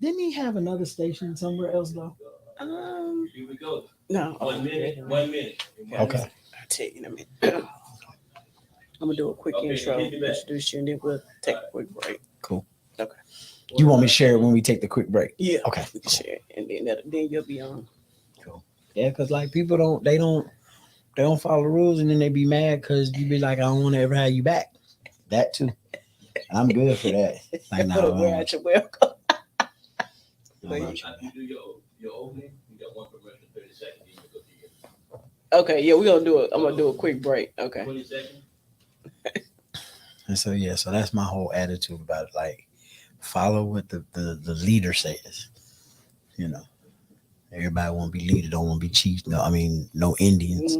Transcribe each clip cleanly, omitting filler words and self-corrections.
Didn't he have another station somewhere else though? Here we go. No. 1 minute. 1 minute. Okay. I'll tell you in a minute. I'm gonna do a quick intro, introduce you, and then we'll take a quick break. Cool. Okay. You want me to share it when we take the quick break? Yeah. Okay. We can share it, and then you'll be on. Cool. Yeah, because like people don't follow the rules and then they be mad because you be like, I don't want to ever have you back. That too. I'm good for that. Like, no, We're at your welcome. After you do your opening, you got one commercial, 30 seconds, then you go to your Okay, yeah, we're gonna do it. I'm gonna do a quick break. Okay. 20 seconds. And so yeah, so that's my whole attitude about it. Like, follow what the leader says. You know, everybody want to be leader, don't want to be chiefs. No, I mean no Indians,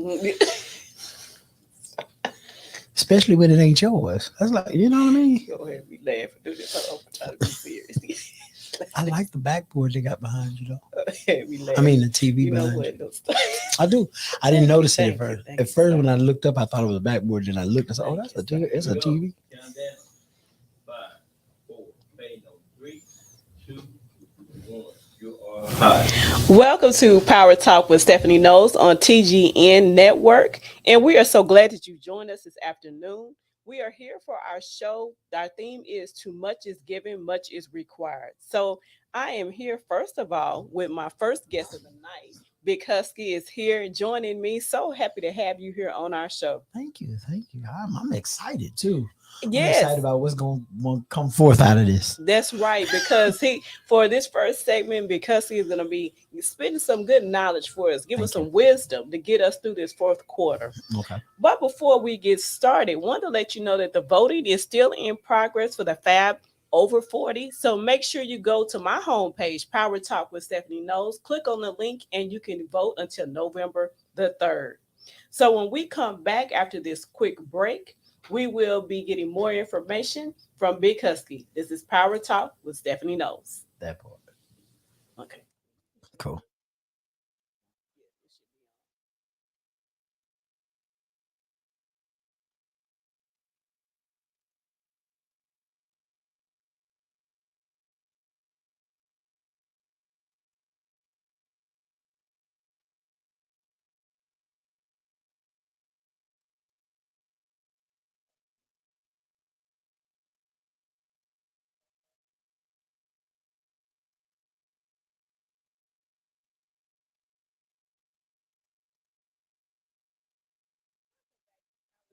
especially when it ain't yours. That's like, you know what I mean. Go ahead, we laugh and do this. Hold on, try to be serious. I like the backboard they got behind you though. We laugh. I mean the TV You know behind you. what? Don't stop. I do. I didn't notice it Thank at first. you, At first, when I looked up, I thought it was a backboard. Then I looked. I said, "Oh, that's a TV. It's a TV." Count down. 5, 4, fade on 3, 2, 1. You are hot. Welcome to Power Talk with Stephanie Knowles on TGN Network. And we are so glad that you joined us this afternoon. We are here for our show. Our theme is Too Much is Given, Much is Required. So I am here, first of all, with my first guest of the night. Big Husky is here joining me. So happy to have you here on our show. Thank you. I'm excited too. I'm Yes. excited about what's going to come forth out of this. That's right, because for this first segment, because he's going to be spitting some good knowledge for us, give us some wisdom to get us through this fourth quarter. Okay. But before we get started, want to let you know that the voting is still in progress for the Fab over 40. So make sure you go to my homepage, Power Talk with Stephanie Knowles. Click on the link and you can vote until November the 3rd. So when we come back after this quick break, we will be getting more information from Big Husky. This is Power Talk with Stephanie Knowles. That part. Okay. Cool.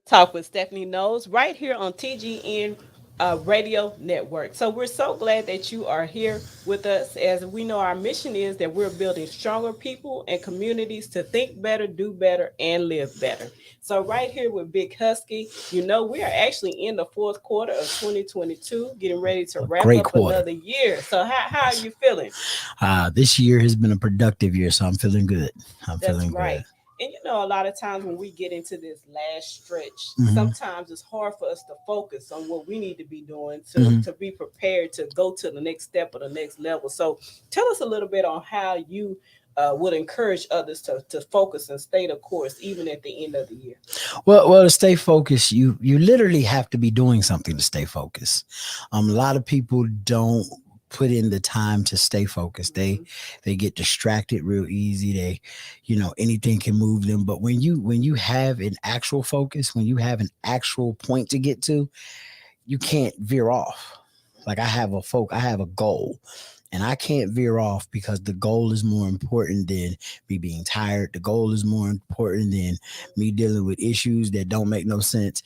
Talk with Stephanie Knowles right here on TGN Radio Network. So we're so glad that you are here with us, as we know our mission is that we're building stronger people and communities to think better, do better, and live better. So right here with Big Husky, we are actually in the fourth quarter of 2022, getting ready to wrap up another year. So how are you feeling? This year has been a productive year, so I'm feeling good. That's right. And a lot of times when we get into this last stretch, sometimes it's hard for us to focus on what we need to be doing to be prepared to go to the next step or the next level. So tell us a little bit on how you would encourage others to focus and stay the course, even at the end of the year. Well, to stay focused, you literally have to be doing something to stay focused. A lot of people don't put in the time to stay focused. They get distracted real easy. They, anything can move them. But when you have an actual focus, when you have an actual point to get to, you can't veer off. Like I have a goal. And I can't veer off because the goal is more important than me being tired. The goal is more important than me dealing with issues that don't make no sense.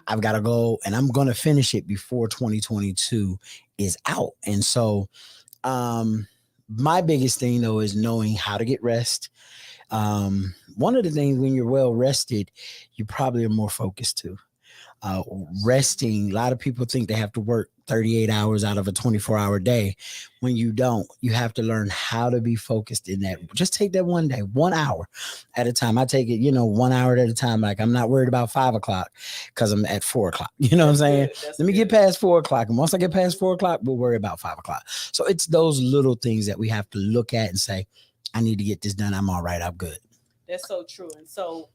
I've got a goal and I'm going to finish it before 2022 is out. And so my biggest thing, though, is knowing how to get rest. One of the things, when you're well rested, you probably are more focused too. Resting, a lot of people think they have to work 38 hours out of a 24-hour day. When you don't, you have to learn how to be focused in that. Just take that one day, 1 hour at a time. I take it, 1 hour at a time. Like I'm not worried about 5 o'clock because I'm at 4 o'clock. You know what I'm saying? Let me get past 4 o'clock. And once I get past 4 o'clock, we'll worry about 5 o'clock. So it's those little things that we have to look at and say, I need to get this done. I'm all right. I'm good. That's so true. And so,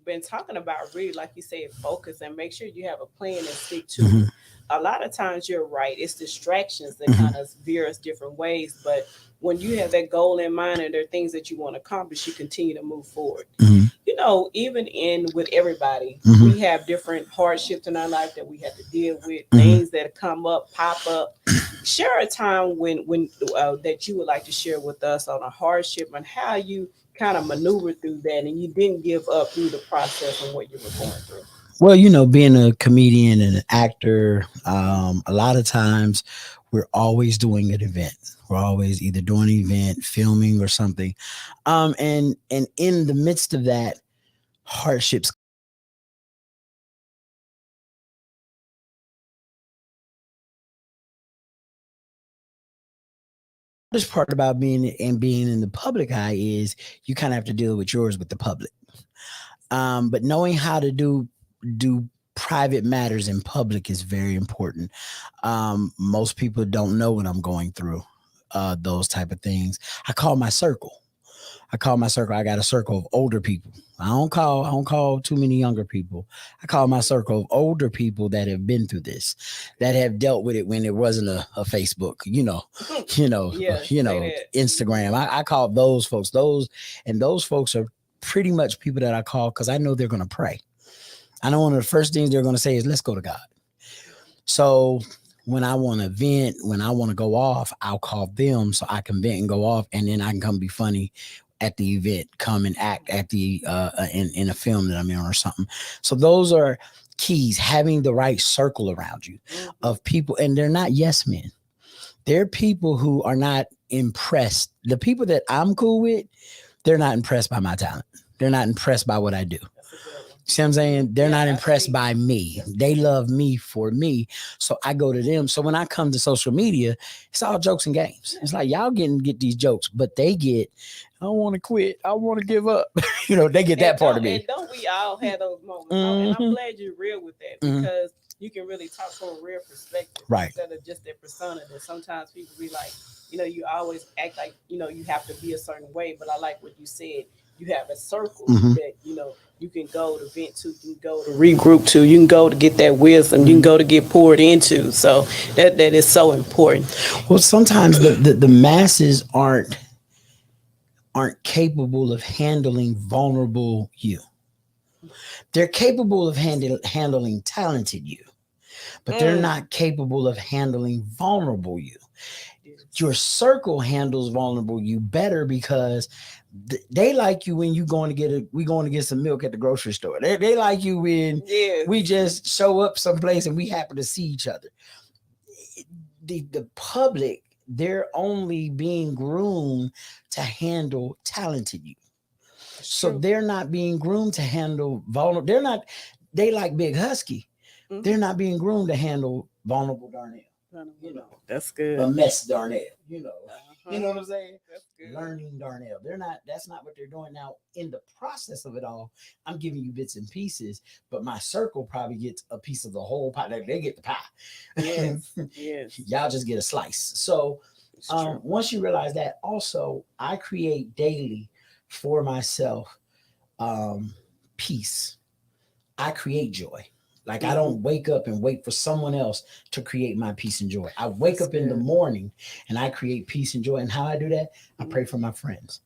been talking about really, like you said, focus and make sure you have a plan and stick to it. a lot of times you're right. It's distractions that kind of veer us different ways. But when you have that goal in mind and there are things that you want to accomplish, you continue to move forward. Hmm. Even in with everybody, Hmm. we have different hardships in our life that we have to deal with, Hmm. things that come up, pop up. Share a time when that you would like to share with us on a hardship and how you kind of maneuvered through that and you didn't give up through the process and what you were going through. Well, being a comedian and an actor, a lot of times we're always doing an event. We're always either doing an event, filming, or something. And in the midst of that, hardships. This part about being in the public eye is you kind of have to deal with yours with the public. But knowing how to do private matters in public is very important. Most people don't know what I'm going through. Those type of things. I call my circle. I call my circle. I got a circle of older people. I don't call too many younger people. I call my circle of older people that have been through this, that have dealt with it when there wasn't a Facebook, Yeah, say that. Instagram. I call those folks. Those folks are pretty much people that I call because I know they're gonna pray. I know one of the first things they're gonna say is let's go to God. So when I want to vent, when I want to go off, I'll call them so I can vent and go off, and then I can come be funny at the event, come and act at the in a film that I'm in or something. So those are keys: having the right circle around you of people, and they're not yes men. They're people who are not impressed. The people that I'm cool with, they're not impressed by my talent. They're not impressed by what I do. That's a good one. See what I'm saying? They're Yeah, not I impressed see. by me. They love me for me. So I go to them. So when I come to social media, it's all jokes and games. It's like y'all get these jokes, but they get, I don't want to quit. I want to give up. They get that part of me. And don't we all have those moments? No, and I'm Hmm. glad you're real with that Hmm. because you can really talk from a real perspective Right. instead of just that persona that sometimes people be like, you always act like, you have to be a certain way. But I like what you said. You have a circle Hmm. that, you can go to vent to, you can go to regroup to, you can go to get that wisdom, you can go to get poured into. So that is so important. Well, sometimes the masses aren't capable of handling vulnerable you. They're capable of handling talented you, but they're Mm. not capable of handling vulnerable you. Your Yes. circle handles vulnerable you better because they like you when you going to get some milk at the grocery store. They like you when Yes. we just show up someplace and we happen to see each other. The public, they're only being groomed to handle talented you. That's So true. they're not being groomed to handle vulnerable. They like Big Husky. Mm-hmm. They're not being groomed to handle vulnerable Darnell. You know, That's good. a mess Darnell. You Uh-huh. know what I'm saying? That's good. Learning Darnell. They're not. That's not what they're doing now. In the process of it all, I'm giving you bits and pieces, but my circle probably gets a piece of the whole pie. They get the pie. Yes. Yes. Y'all just get a slice. So It's true. once you realize that, also I create daily for myself peace. I create joy. Like I Mm-hmm. don't wake up and wait for someone else to create my peace and joy. I wake That's up in the good. morning and I create peace and joy. And how I do that, I pray for Mm-hmm. my friends.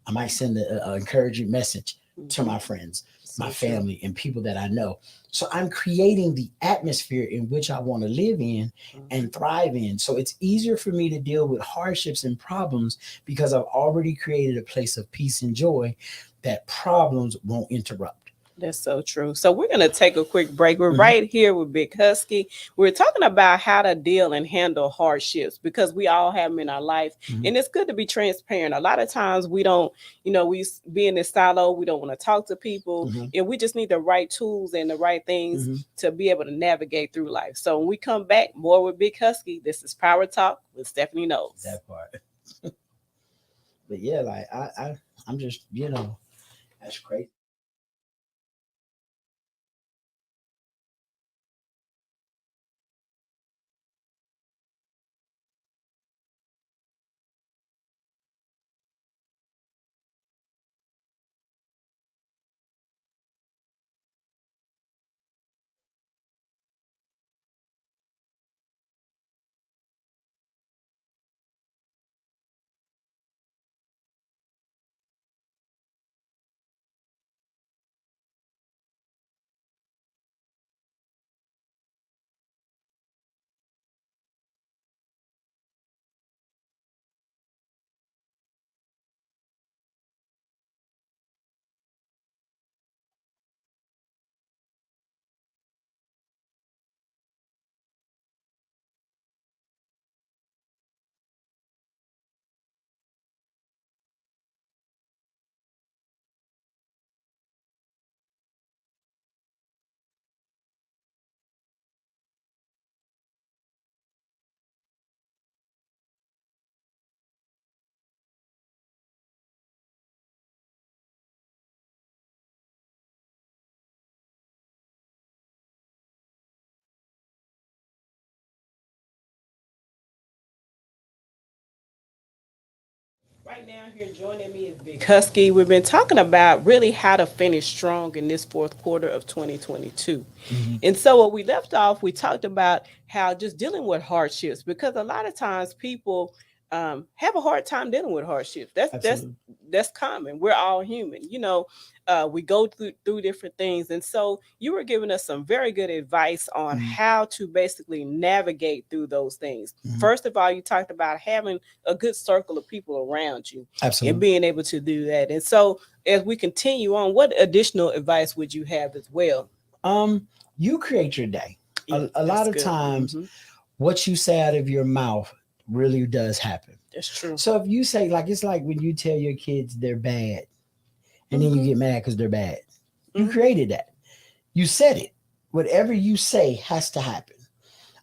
I might send an encouraging message to Mm-hmm. my friends, my So true. family, and people that I know. So I'm creating the atmosphere in which I want to live in Mm-hmm. and thrive in. So it's easier for me to deal with hardships and problems because I've already created a place of peace and joy that problems won't interrupt. That's so true. So we're going to take a quick break. We're Mhm. right here with Big Husky. We're talking about how to deal and handle hardships because we all have them in our life. Mhm. And it's good to be transparent. A lot of times we don't, we be in this silo. We don't want to talk to people. Mhm. And we just need the right tools and the right things Mhm. to be able to navigate through life. So when we come back, more with Big Husky. This is Power Talk with Stephanie Knowles. That part. But yeah, like I'm just, that's crazy. Right now, here joining me is Big Husky. We've been talking about really how to finish strong in this fourth quarter of 2022. Mhm. And so, what we left off, we talked about how just dealing with hardships because a lot of times people have a hard time dealing with hardships. Absolutely. That's common. We're all human, we go through different things, and so you were giving us some very good advice on Mhm. how to basically navigate through those things. Mhm. First of all, you talked about having a good circle of people around you and Absolutely. being able to do that. And so, as we continue on, what additional advice would you have as well? Um, you create your day. Yeah, A lot that's of good. times, what you say out of your mouth really does happen. That's true. So if you say, like, it's like when you tell your kids they're bad, and then you Mhm. get mad because they're bad. You Mhm. created that. You said it. Whatever you say has to happen.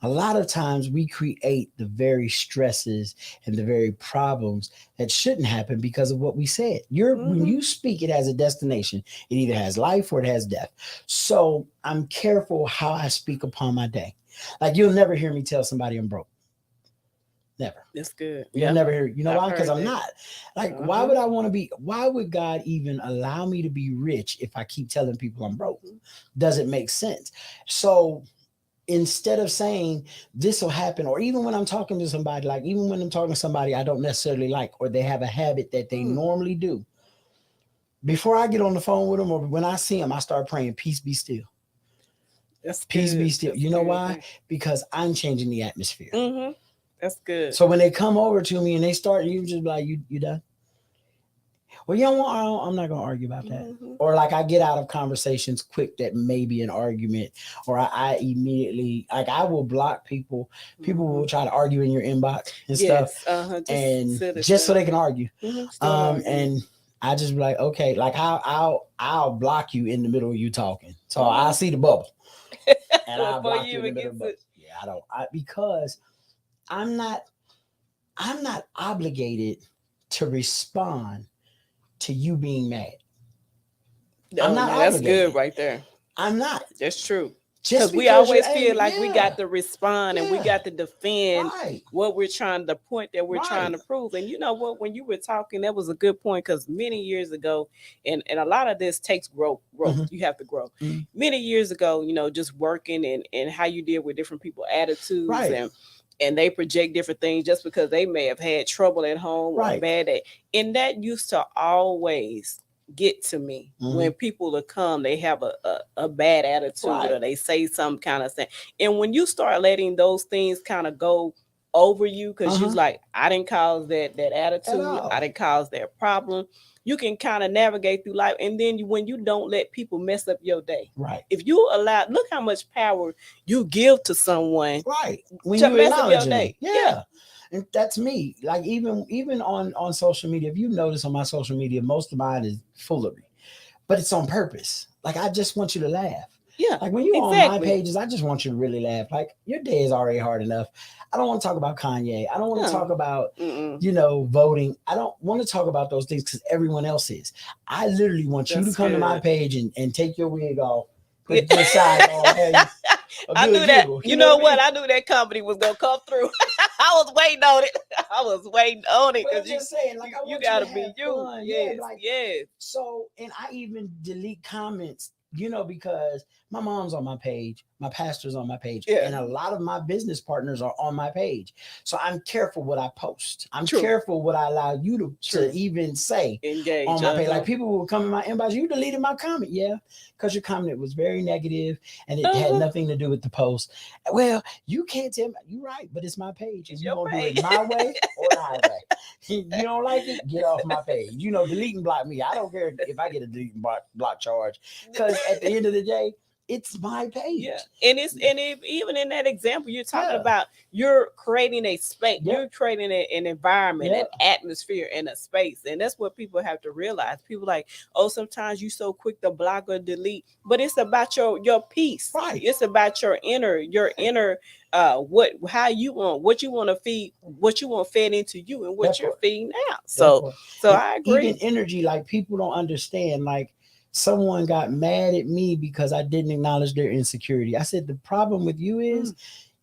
A lot of times we create the very stresses and the very problems that shouldn't happen because of what we said. When Mhm. you speak, it has a destination. It either has life or it has death. So I'm careful how I speak upon my day. Like you'll never hear me tell somebody I'm broke. Never. That's good. You'll Yeah, never hear. You know I've why? Because heard I'm that. not. Like, why Uh-huh. would I want to be? Why would God even allow me to be rich if I keep telling people I'm broke? Mhm. Doesn't make sense. So instead of saying this will happen, or even when I'm talking to somebody, like even when I'm talking to somebody I don't necessarily like, or they have a habit that they Mm, normally do, before I get on the phone with them or when I see them, I start praying, peace be still. that's Peace good. be still. That's You a know good why? thing. Because I'm changing the atmosphere. That's good. So when they come over to me and they start, you just be like, you done? Well, you don't want, I'm not going to argue about that. Hmm. Or like I get out of conversations quick that may be an argument, or I immediately, like I will block people. People Hmm. will try to argue in your inbox and stuff, Yes. Just and silly just so stuff. they can argue. Start arguing. And I just be like, okay, like I'll block you in the middle of you talking. So I Hmm. see the bubble and I Before block you you in the even middle get of the to. bubble. Yeah, I don't, because I'm not, I'm not obligated to respond to you being mad. I'm Oh not no, that's good obligated. right there. I'm not. That's true. Just Because we because you're always feel angry. like we Yeah. got to respond and we Yeah. got to defend Right. what we're trying, the point that we're trying Right. to prove. And you know what? When you were talking, that was a good point because many years ago, and a lot of this takes growth. Hmm. You have to grow. Hmm. Many years ago, just working and how you deal with different people attitudes Right. and they project different things just because they may have had trouble at home or a Right. bad day. And that used to always get to me Hmm. when people will come, they have a bad attitude Right. or they say some kind of thing. And when you start letting those things kind of go over you, because you're Uh-huh. like, I didn't cause that At attitude, I all. didn't cause that problem. You can kind of navigate through life. And then when you don't let people mess up your day, Right. if you allow, look how much power you give to someone Right. When to you mess up your acknowledging them. day. Yeah. Yeah. And that's me. Like even on social media, if you notice on my social media, most of mine is foolery, but it's on purpose. Like I just want you to laugh. Yeah. Like when you on my Exactly. pages, I just want you to really laugh. Like your day is already hard enough. I don't want to talk about Kanye. I don't want to Yeah. talk about, Mm-mm. voting. I don't want to talk about those things because everyone else is. I literally want you to That's come to my good. page and take your wig off, put Yeah. it to the side, or have you a I good knew that. giggle. You You know know what I what? mean? I knew that company was gonna come through. I was waiting on it. I was waiting on it But I'm because you, just saying, like you I you want you to gotta have be you. fun. Yeah, Yes, like yes. so, and I even delete comments, because my mom's on my page, my pastor's on my page, Yeah. and a lot of my business partners are on my page. So I'm careful what I post. I'm True. careful what I allow you to True. even say Engage. on my page. Uh-huh. Like people will come in my inbox, you deleted my comment. Yeah, because your comment was very negative and it had Uh-huh. nothing to do with the post. Well, you can't tell me. You're right, but it's my page, and It's you're your gonna do it page. my way or the highway. You don't like it, get off my page. Delete and block me. I don't care if I get a delete and block charge, because at the end of the day, it's my Yeah, page. and if even in that example you're talking Yeah. about, you're creating a space, you're Yep. creating an environment, an Yep. atmosphere, and a space, and that's what people have to realize. People like, oh, sometimes you so quick to block or delete, but it's about your peace. Right. It's about your Right. inner what how you want what you want to feed, what you want fed into you, and what That you're part. feeding out. That So part. so And I even agree. energy, like people don't understand. Like someone got mad at me because I didn't acknowledge their insecurity. I said the problem with you Mm, is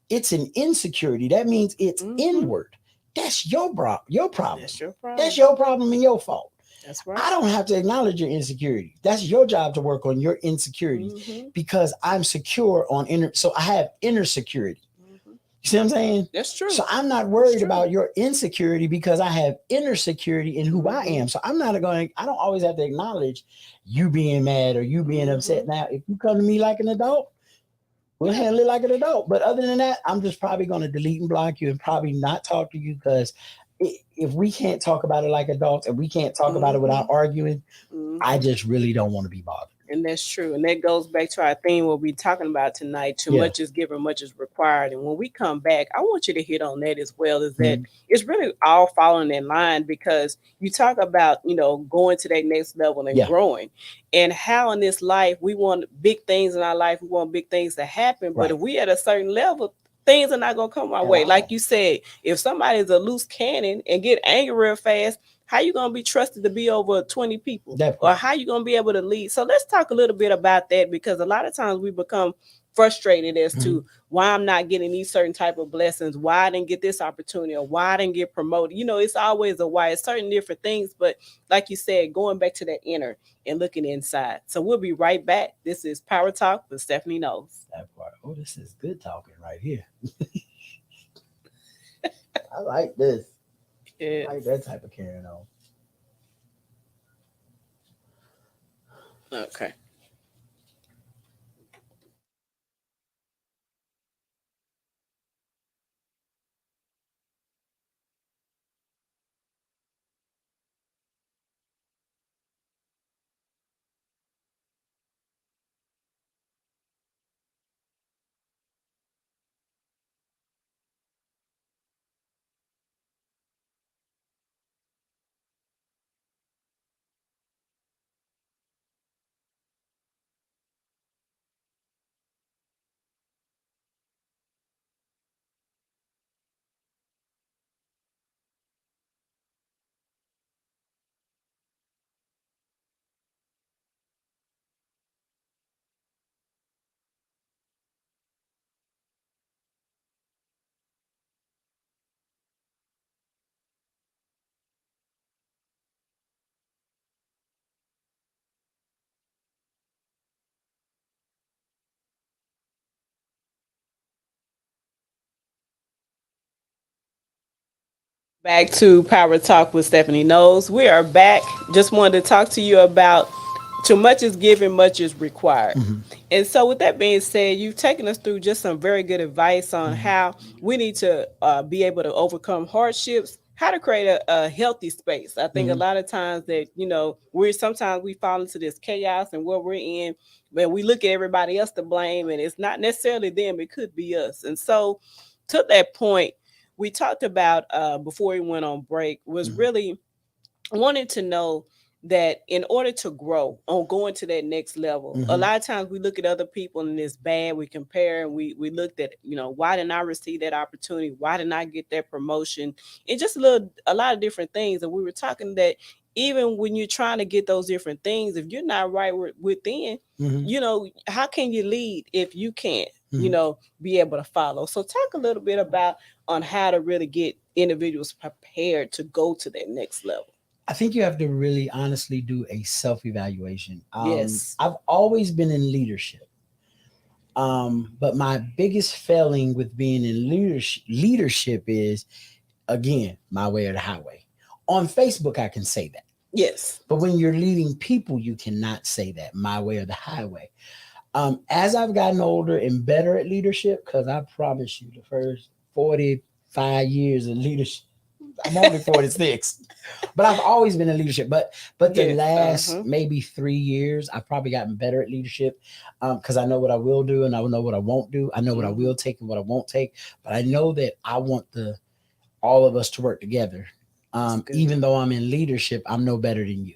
it's an insecurity. That means it's mm-hmm, inward. That's your problem. That's your problem. That's your problem and your fault. That's right. I don't have to acknowledge your insecurity. That's your job to work on your insecurities Mm-hmm. because I'm secure on inner. So I have inner security. Mm-hmm. You see what I'm saying? That's true. So I'm not That's worried true. about your insecurity because I have inner security in who I Mm-hmm. am. So I'm not going. I don't always have to acknowledge you being mad or you being upset. Mm-hmm. Now, if you come to me like an adult, we'll Yeah. handle it like an adult. But other than that, I'm just probably going to delete and block you and probably not talk to you because if we can't talk about it like adults and we can't talk about it Mm-hmm. without arguing, I Mm-hmm. just really don't want to be bothered. And that's true. And that goes back to our theme we'll be talking about tonight. Too Yeah. much is given, much is required. And when we come back, I want you to hit on that as well, is that Mhm. it's really all following in line because you talk about, going to that next level and Yeah. growing and how in this life we want big things in our life. We want big things to happen. But Right. if we at a certain level, things are not going to come our At way. all. Like you said, if somebody's a loose cannon and get angry real fast, how you gonna be trusted to be over 20 people? That Or part. how you gonna be able to lead? So let's talk a little bit about that because a lot of times we become frustrated as Mhm. to why I'm not getting these certain type of blessings, why I didn't get this opportunity, or why I didn't get promoted. It's always a why. It's certain different things, but like you said, going back to that inner and looking inside. So we'll be right back. This is Power Talk with Stephanie Knowles. That part. Oh, this is good talking right here. I like this. I Yeah. like that type of carrying on. Okay. Back to Power Talk with Stephanie Knowles. We are back. Just wanted to talk to you about too much is given, much is required. Mhm. And so, with that being said, you've taken us through just some very good advice on Mhm. how we need to be able to overcome hardships, how to create a healthy space. I think a Mhm. lot of times that, we're sometimes we fall into this chaos and what we're in, but we look at everybody else to blame, and it's not necessarily them, it could be us. And so, to that point, we talked about before we went on break was Mhm. really wanted to know that in order to grow on going to that next level, a Mhm. lot of times we look at other people and it's bad. We compare and we looked at, why didn't I receive that opportunity? Why didn't I get that promotion? And just a lot of different things. And we were talking that even when you're trying to get those different things, if you're not right within, Mhm. how can you lead if you can't, Mhm. be able to follow? So talk a little bit about on how to really get individuals prepared to go to that next level. I think you have to really honestly do a self evaluation. Yes. I've always been in leadership, but my biggest failing with being in leadership is again my way or the highway. On Facebook, I can say that, Yes. but when you're leading people, you cannot say that my way or the highway. As I've gotten older and better at leadership, because I promise you, the first 45 years of leadership, I'm only 46, but I've always been in leadership. But the Yes. last Uh-huh. maybe 3 years, I've probably gotten better at leadership because I know what I will do and I know what I won't do. I know what I Mm-hmm. will take and what I won't take. But I know that I want the all of us to work together. That's good. Even though I'm in leadership, I'm no better than you.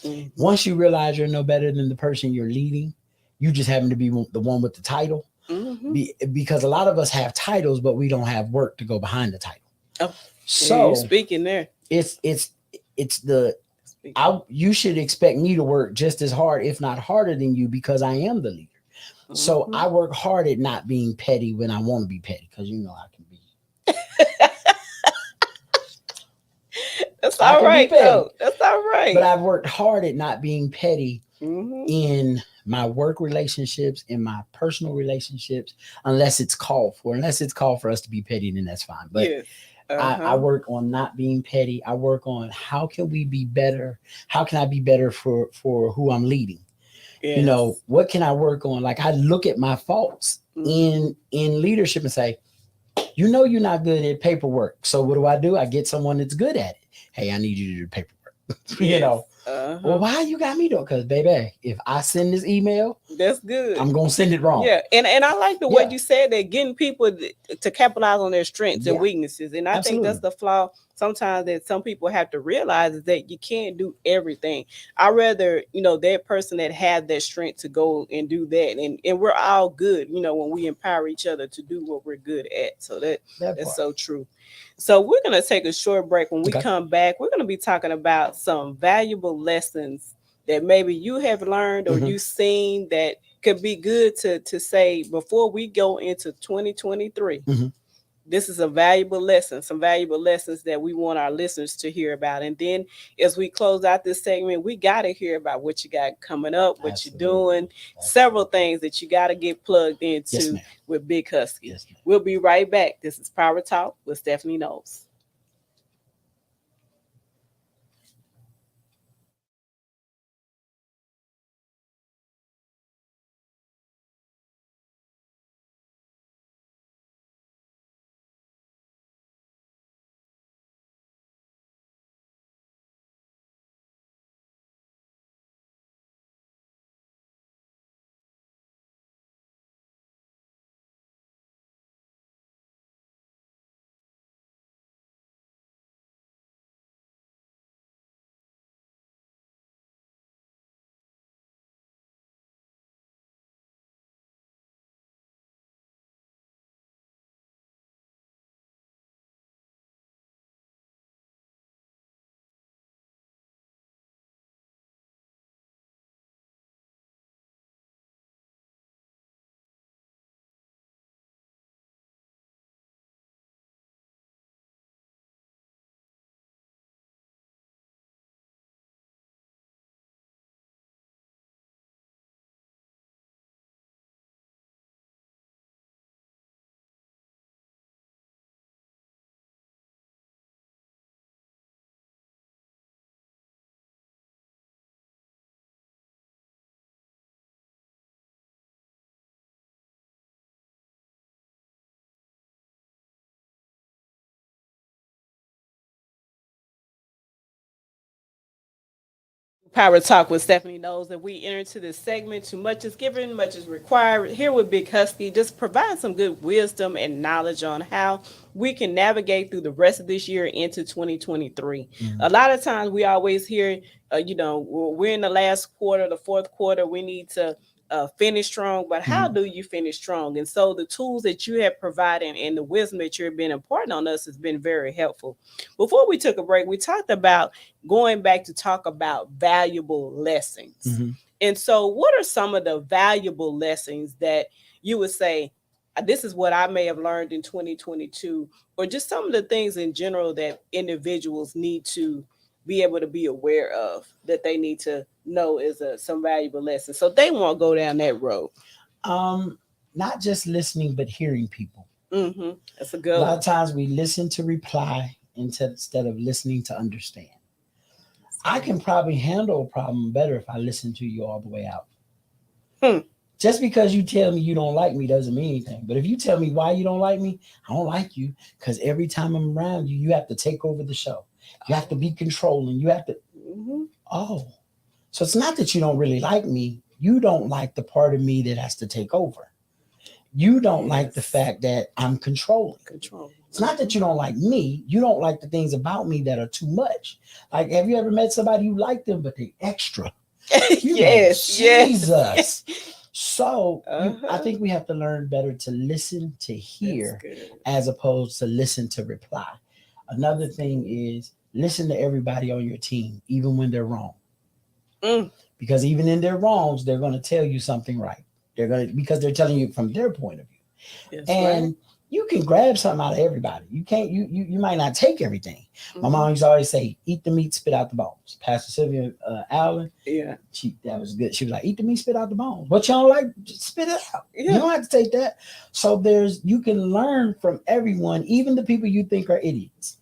Mm-hmm. Once you realize you're no better than the person you're leading, you just happen to be the one with the title. Mm-hmm. Because a lot of us have titles, but we don't have work to go behind the title. Oh, yeah, you So speaking there. it's the Speaking. you should expect me to work just as hard, if not harder than you, because I am the leader. So Mm-hmm. I work hard at not being petty when I want to be petty, because I can be. That's I all can be right, petty, though. That's all but right. I've worked hard at not being petty Mm-hmm. in my work relationships, in my personal relationships, unless it's called for. Unless it's called for us to be petty, then that's fine. But Yes. I Uh-huh. work on not being petty. I work on how can we be better? How can I be better for who I'm leading? You know, Yes. what can I work on? Like I look at my faults Mm-hmm. in leadership and say, you know, you're not good at paperwork. So what do? I get someone that's good at it. Hey, I need you to do the paperwork. You Yes. know, well, Uh-huh. why you got me though? Because baby, if I send this email, That's good. I'm gonna send it wrong. Yeah, and I like the way Yeah, you said that, getting people to capitalize on their strengths and yeah, weaknesses. And I think that's absolutely. the flaw sometimes that some people have to realize, is that you can't do everything. I rather, that person that had that strength to go and do that, and we're all good, when we empower each other to do what we're good at. So That that's part. so true. So we're gonna take a short break. When we Okay. come back, we're gonna be talking about some valuable lessons that maybe you have learned or Hmm. you've seen that could be good to say before we go into 2023. Hmm. This is a valuable lesson, some valuable lessons that we want our listeners to hear about. And then as we close out this segment, we got to hear about what you got coming up, what you're Absolutely. doing, several Absolutely. things that you got to get plugged Yes, into ma'am. with Big Husky. Yes, ma'am. We'll be right back. This is Power Talk with Stephanie Knowles. Power Talk with Stephanie knows that we enter into this segment. Too much is given, much is required. Here with Big Husky, just provide some good wisdom and knowledge on how we can navigate through the rest of this year into 2023. Mhm. A lot of times we always hear, we're in the last quarter, the fourth quarter, we need to finish strong. But how Mhm. do you finish strong? And so the tools that you have provided and the wisdom that you've been imparting on us has been very helpful. Before we took a break, we talked about going back to talk about valuable lessons. Mhm. And so, what are some of the valuable lessons that you would say, this is what I may have learned in 2022, or just some of the things in general that individuals need to be able to be aware of, that they need to know is some valuable lessons so they won't go down that road? Um, Not just listening, but hearing people. Mm-hmm. That's a A good lot one. of times we listen to reply instead of listening to understand. I can probably handle a problem better if I listen to you all the way out. Hmm. Just because you tell me you don't like me doesn't mean anything. But if you tell me why you don't like me, I don't like you because every time I'm around you, you have to take over the show. You have to be controlling. You have to, Mm-hmm. oh. So it's not that you don't really like me. You don't like the part of me that has to take over. You don't like the Yes. fact that I'm controlling. Control. It's not that you don't like me. You don't like the things about me that are too much. Like, have you ever met somebody you like them, but they extra? You be like, Yes, yes. Jesus. So I Uh-huh. think we have to learn better to listen to That's hear good. as opposed to listen to reply. Another thing is listen to everybody on your team, even when they're wrong. Mm, Because even in their wrongs, they're going to tell you something right. They're going to, because they're telling you from their point of view. that's right. And you can grab something out of everybody. You can't. You might not take everything. My Mhm. mom used to always say, "Eat the meat, spit out the bones." Pastor Sylvia Allen, Yeah. that was good. She was like, "Eat the meat, spit out the bones. What you don't like, just spit it out. You Yeah. don't have to take that." So you can learn from everyone, even the people you think are idiots.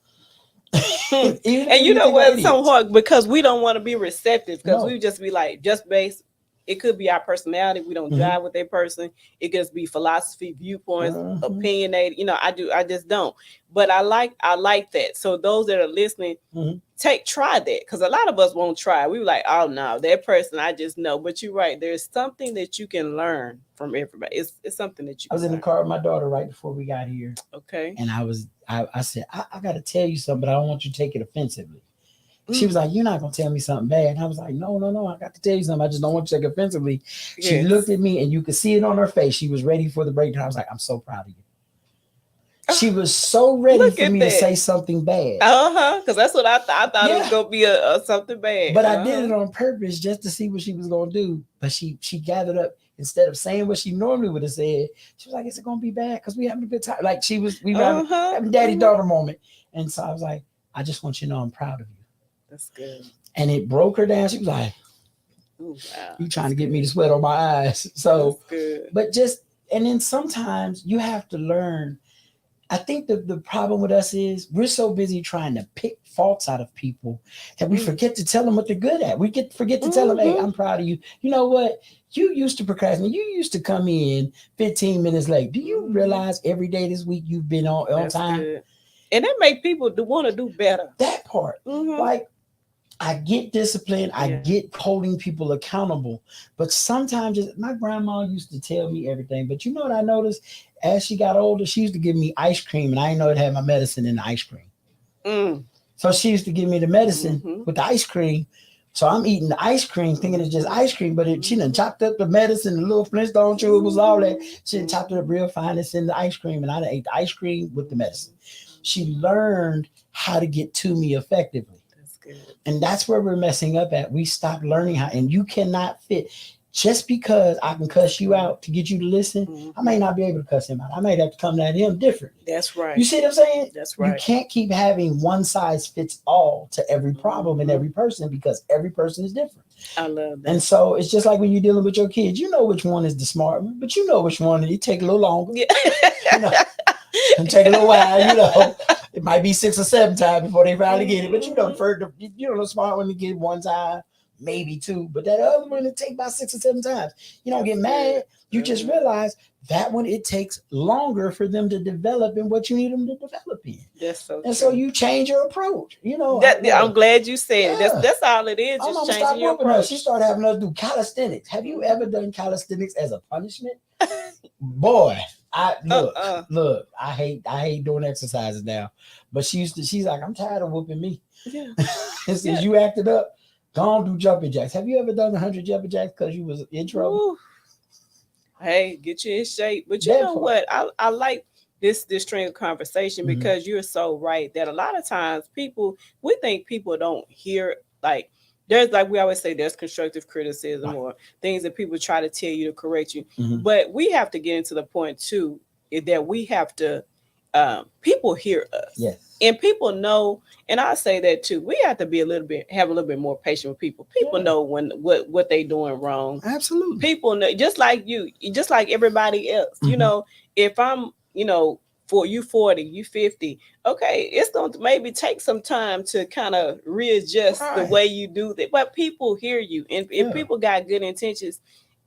Hmm. Even the And people you you know think are what? It's so idiots. hard because we don't want to be receptive because we No. would just be like, just based. It could be our personality. We don't Mhm. drive with that person. It could be philosophy, viewpoints, Mhm. opinionated. I do. I just don't. But I like that. So those that are listening, Mhm. try that because a lot of us won't try. We were like, oh no, that person I just know. But you're right. There's something that you can learn from everybody. It's something that you I can was in the learn. car with my daughter right before we got here, Okay. and I said, I got to tell you something, but I don't want you to take it offensively. She was Mm. like, "You're not gonna tell me something bad." And I was like, "No, no, no. I got to tell you something. I just don't want you to take it offensively." She looked Yes. at me, and you could see it on her face. She was ready for the breakdown. I was like, "I'm so proud of you." She was so ready Look for at me to that. say something bad. Because that's what I thought. I thought it was Yeah, gonna be a something bad. but I did it on purpose just to see what she was gonna do. But she gathered up instead of saying what she normally would have said. She was like, "Is it gonna be bad? Because we having a good time." Like we were Uh huh. having daddy daughter moment. And so I was like, "I just want you to know I'm proud of you." That's good. And it broke her down. She was like, Ooh, wow. "You trying That's to get me good. to sweat on my eyes?" That's So, good. but just and then sometimes you have to learn. I think the problem with us is we're so busy trying to pick faults out of people that we Mm. forget to tell them what they're good at. We forget to tell them, "Hey, Mm-hmm. I'm proud of you. You know what? You used to procrastinate. You used to come in 15 minutes late. Do you Mm-hmm. realize every day this week you've been on That's time?" good. And that make people want to do better. That part. Mm-hmm. Like I get discipline, I Yeah. get holding people accountable, but sometimes my grandma used to tell me everything. But you know what I noticed? As she got older, she used to give me ice cream, and I didn't know it had my medicine in the ice cream. Mm. So she used to give me the medicine Mm-hmm. with the ice cream. So I'm eating the ice cream, thinking it's just ice cream, but she done chopped up the medicine, the little Flintstone chewables, all that. She done chopped it up real fine. It's in the ice cream, and I done ate the ice cream with the medicine. She learned how to get to me effectively. That's good. And that's where we're messing up at. We stop learning how, and you cannot fit. Just because I can cuss you out to get you to listen, I Mm-hmm. may not be able to cuss him out. I might have to come at him differently. That's You right. see what I'm saying? That's You right. can't keep having one size fits all to every problem and Mm-hmm. every person because every person is different. I love And that. so it's just like when you're dealing with your kids, you know which one is the smart one, but you know which one it take a little longer, Yeah. you know, and take a little while, you know. It might be 6 or 7 times before they finally get it, but you know, Mhm. the smart one to get it one time, maybe two, but that other one it take about 6 or 7 times. You don't That's get good. mad. You just Uh-huh. realize that one it takes longer for them to develop in what you need them to develop in, That's so and so true. you change your approach. You know, I'm look, glad you said it. That's yeah. that's all it is. My Just mama changing stopped your whooping us. She approach. started having us do calisthenics. Have you ever done calisthenics as a punishment? Boy, I Uh-uh. look. I hate doing exercises now. But she's like, I'm tired of whooping me. Yeah. And Yeah. since you acted up, go on do jumping jacks. Have you ever done 100 jumping jacks because you was in trouble? Woo. Hey, get you in shape. But you That know part. what? I like this string of conversation Mhm. because you're so right that a lot of times we think people don't hear, like, there's, like we always say, there's constructive criticism Right. or things that people try to tell you to correct you. Mhm. But we have to get into the point too that we have to people hear us. Yes. And people know, and I say that too. We have to have a little bit more patient with people. People Yeah. know when what they doing wrong. Absolutely. People know, just like you, just like everybody else. Mhm. If I'm, for you 40, you 50, okay, it's going to maybe take some time to kind of readjust the Right. way you do that. But people hear you, and if Yeah. people got good intentions,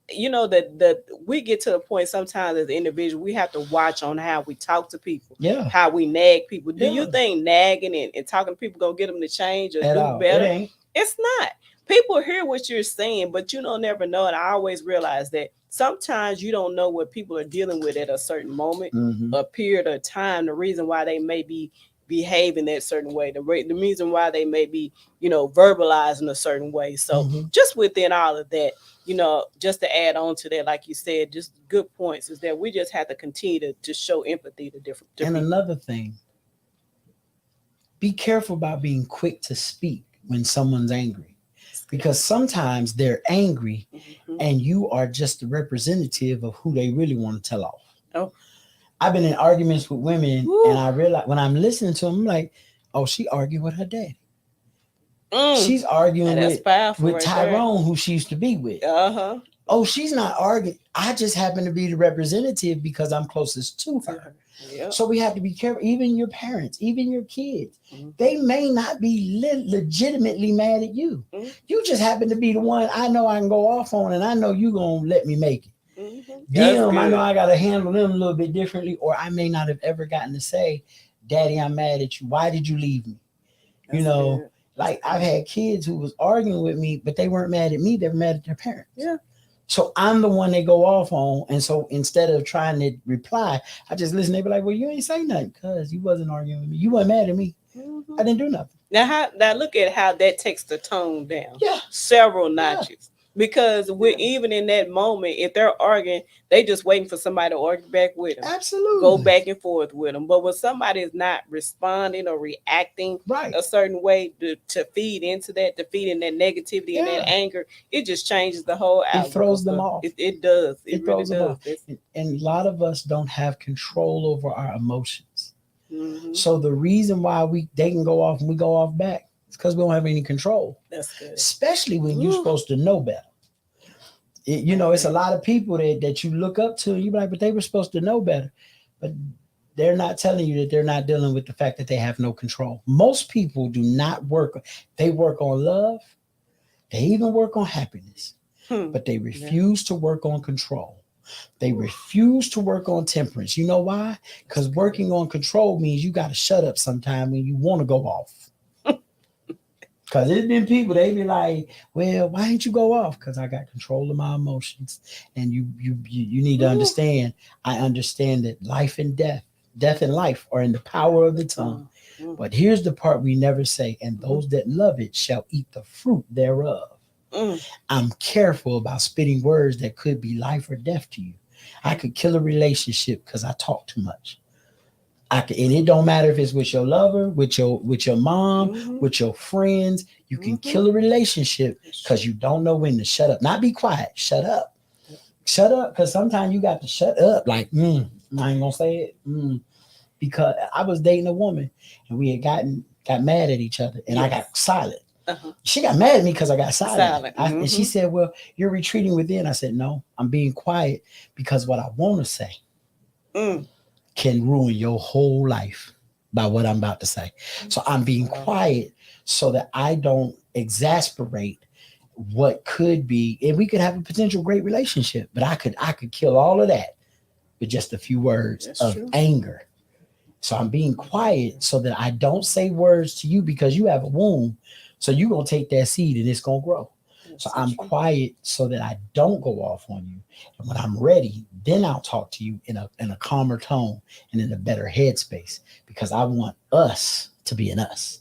that we get to the point sometimes as an individual, we have to watch on how we talk to people, Yeah. how we nag people. Do you Yeah. think nagging and talking to people gonna get them to change or At do all. It better? ain't. It's not. People hear what you're saying, but you don't never know. And I always realize that sometimes you don't know what people are dealing with at a certain moment, Mm-hmm. a period of time, the reason why they may be behaving that certain way, the reason why they may be, verbalizing a certain way. So Mm-hmm. just within all of that, just to add on to that, like you said, just good points is that we just have to continue to show empathy to And people. another thing, be careful about being quick to speak when someone's angry That's good. because sometimes they're angry Mhm. and you are just the representative of who they really want to tell off. Oh, I've been in arguments with women, Woo. and I realize when I'm listening to them, I'm like, oh, she arguing with her daddy. She's arguing That's powerful with right there. Tyrone, who she used to be with. Uh-huh. Oh, she's not arguing. I just happen to be the representative because I'm closest to her. Yep. So we have to be careful. Even your parents, even your kids, Mhm. they may not be legitimately mad at you. Mhm. You just happen to be the one I know I can go off on, and I know you gonna let me make it. That's Them, I know good. I gotta handle them a little bit differently, or I may not have ever gotten to say, "Daddy, I'm mad at you. Why did you leave me?" You That's know, good. like I've had kids who was arguing with me, but they weren't mad at me. They were mad at their parents. Yeah. So I'm the one they go off on. And so instead of trying to reply, I just listen. They be like, well, you ain't say nothing because you wasn't arguing with me. You wasn't mad at me. Mhm. I didn't do nothing. Now look at how that takes the tone down. Yeah. Several Yeah. notches. Because we're even in that moment, if they're arguing, they just waiting for somebody to argue back with them. Absolutely. Go back and forth with them. But when somebody is not responding or reacting Right. a certain way to feed into that, to feed in that negativity and that Yeah. anger, it just changes the whole It outlook. throws them So off. it does. It It really throws them does. off. And a lot of us don't have control over our emotions. Mm-hmm. So the reason why they can go off and we go off back is because we don't have any control. That's good. Especially when you're Ooh. supposed to know better. It's a lot of people that you look up to, and you be like, but they were supposed to know better. But they're not telling you that they're not dealing with the fact that they have no control. Most people do not work. They work on love. They even work on happiness, but they refuse to work on control. They refuse to work on temperance. You know why? Because working on control means you got to shut up sometime when you want to go off. Because there's been people, they be like, well, why didn't you go off? Because I got control of my emotions. And you need to understand, I understand that life and death and life are in the power of the tongue. But here's the part we never say, and those that love it shall eat the fruit thereof. I'm careful about spitting words that could be life or death to you. I could kill a relationship because I talk too much. And it don't matter if it's with your lover, with your mom, with your friends. You can kill a relationship because you don't know when to shut up. Not be quiet. Shut up. Shut up. Because sometimes you got to shut up. Like, I ain't gonna say it. Because I was dating a woman and we had got mad at each other, and I got silent. She got mad at me because I got silent. And she said, well, you're retreating within. I said, no, I'm being quiet because what I want to say can ruin your whole life by what I'm about to say. So I'm being quiet so that I don't exasperate what could be, and we could have a potential great relationship, but I could kill all of that with just a few words of anger. So I'm being quiet so that I don't say words to you because you have a wound. So you're going to take that seed and it's going to grow. So I'm quiet so that I don't go off on you. And when I'm ready, then I'll talk to you in a calmer tone and in a better headspace because I want us to be in us.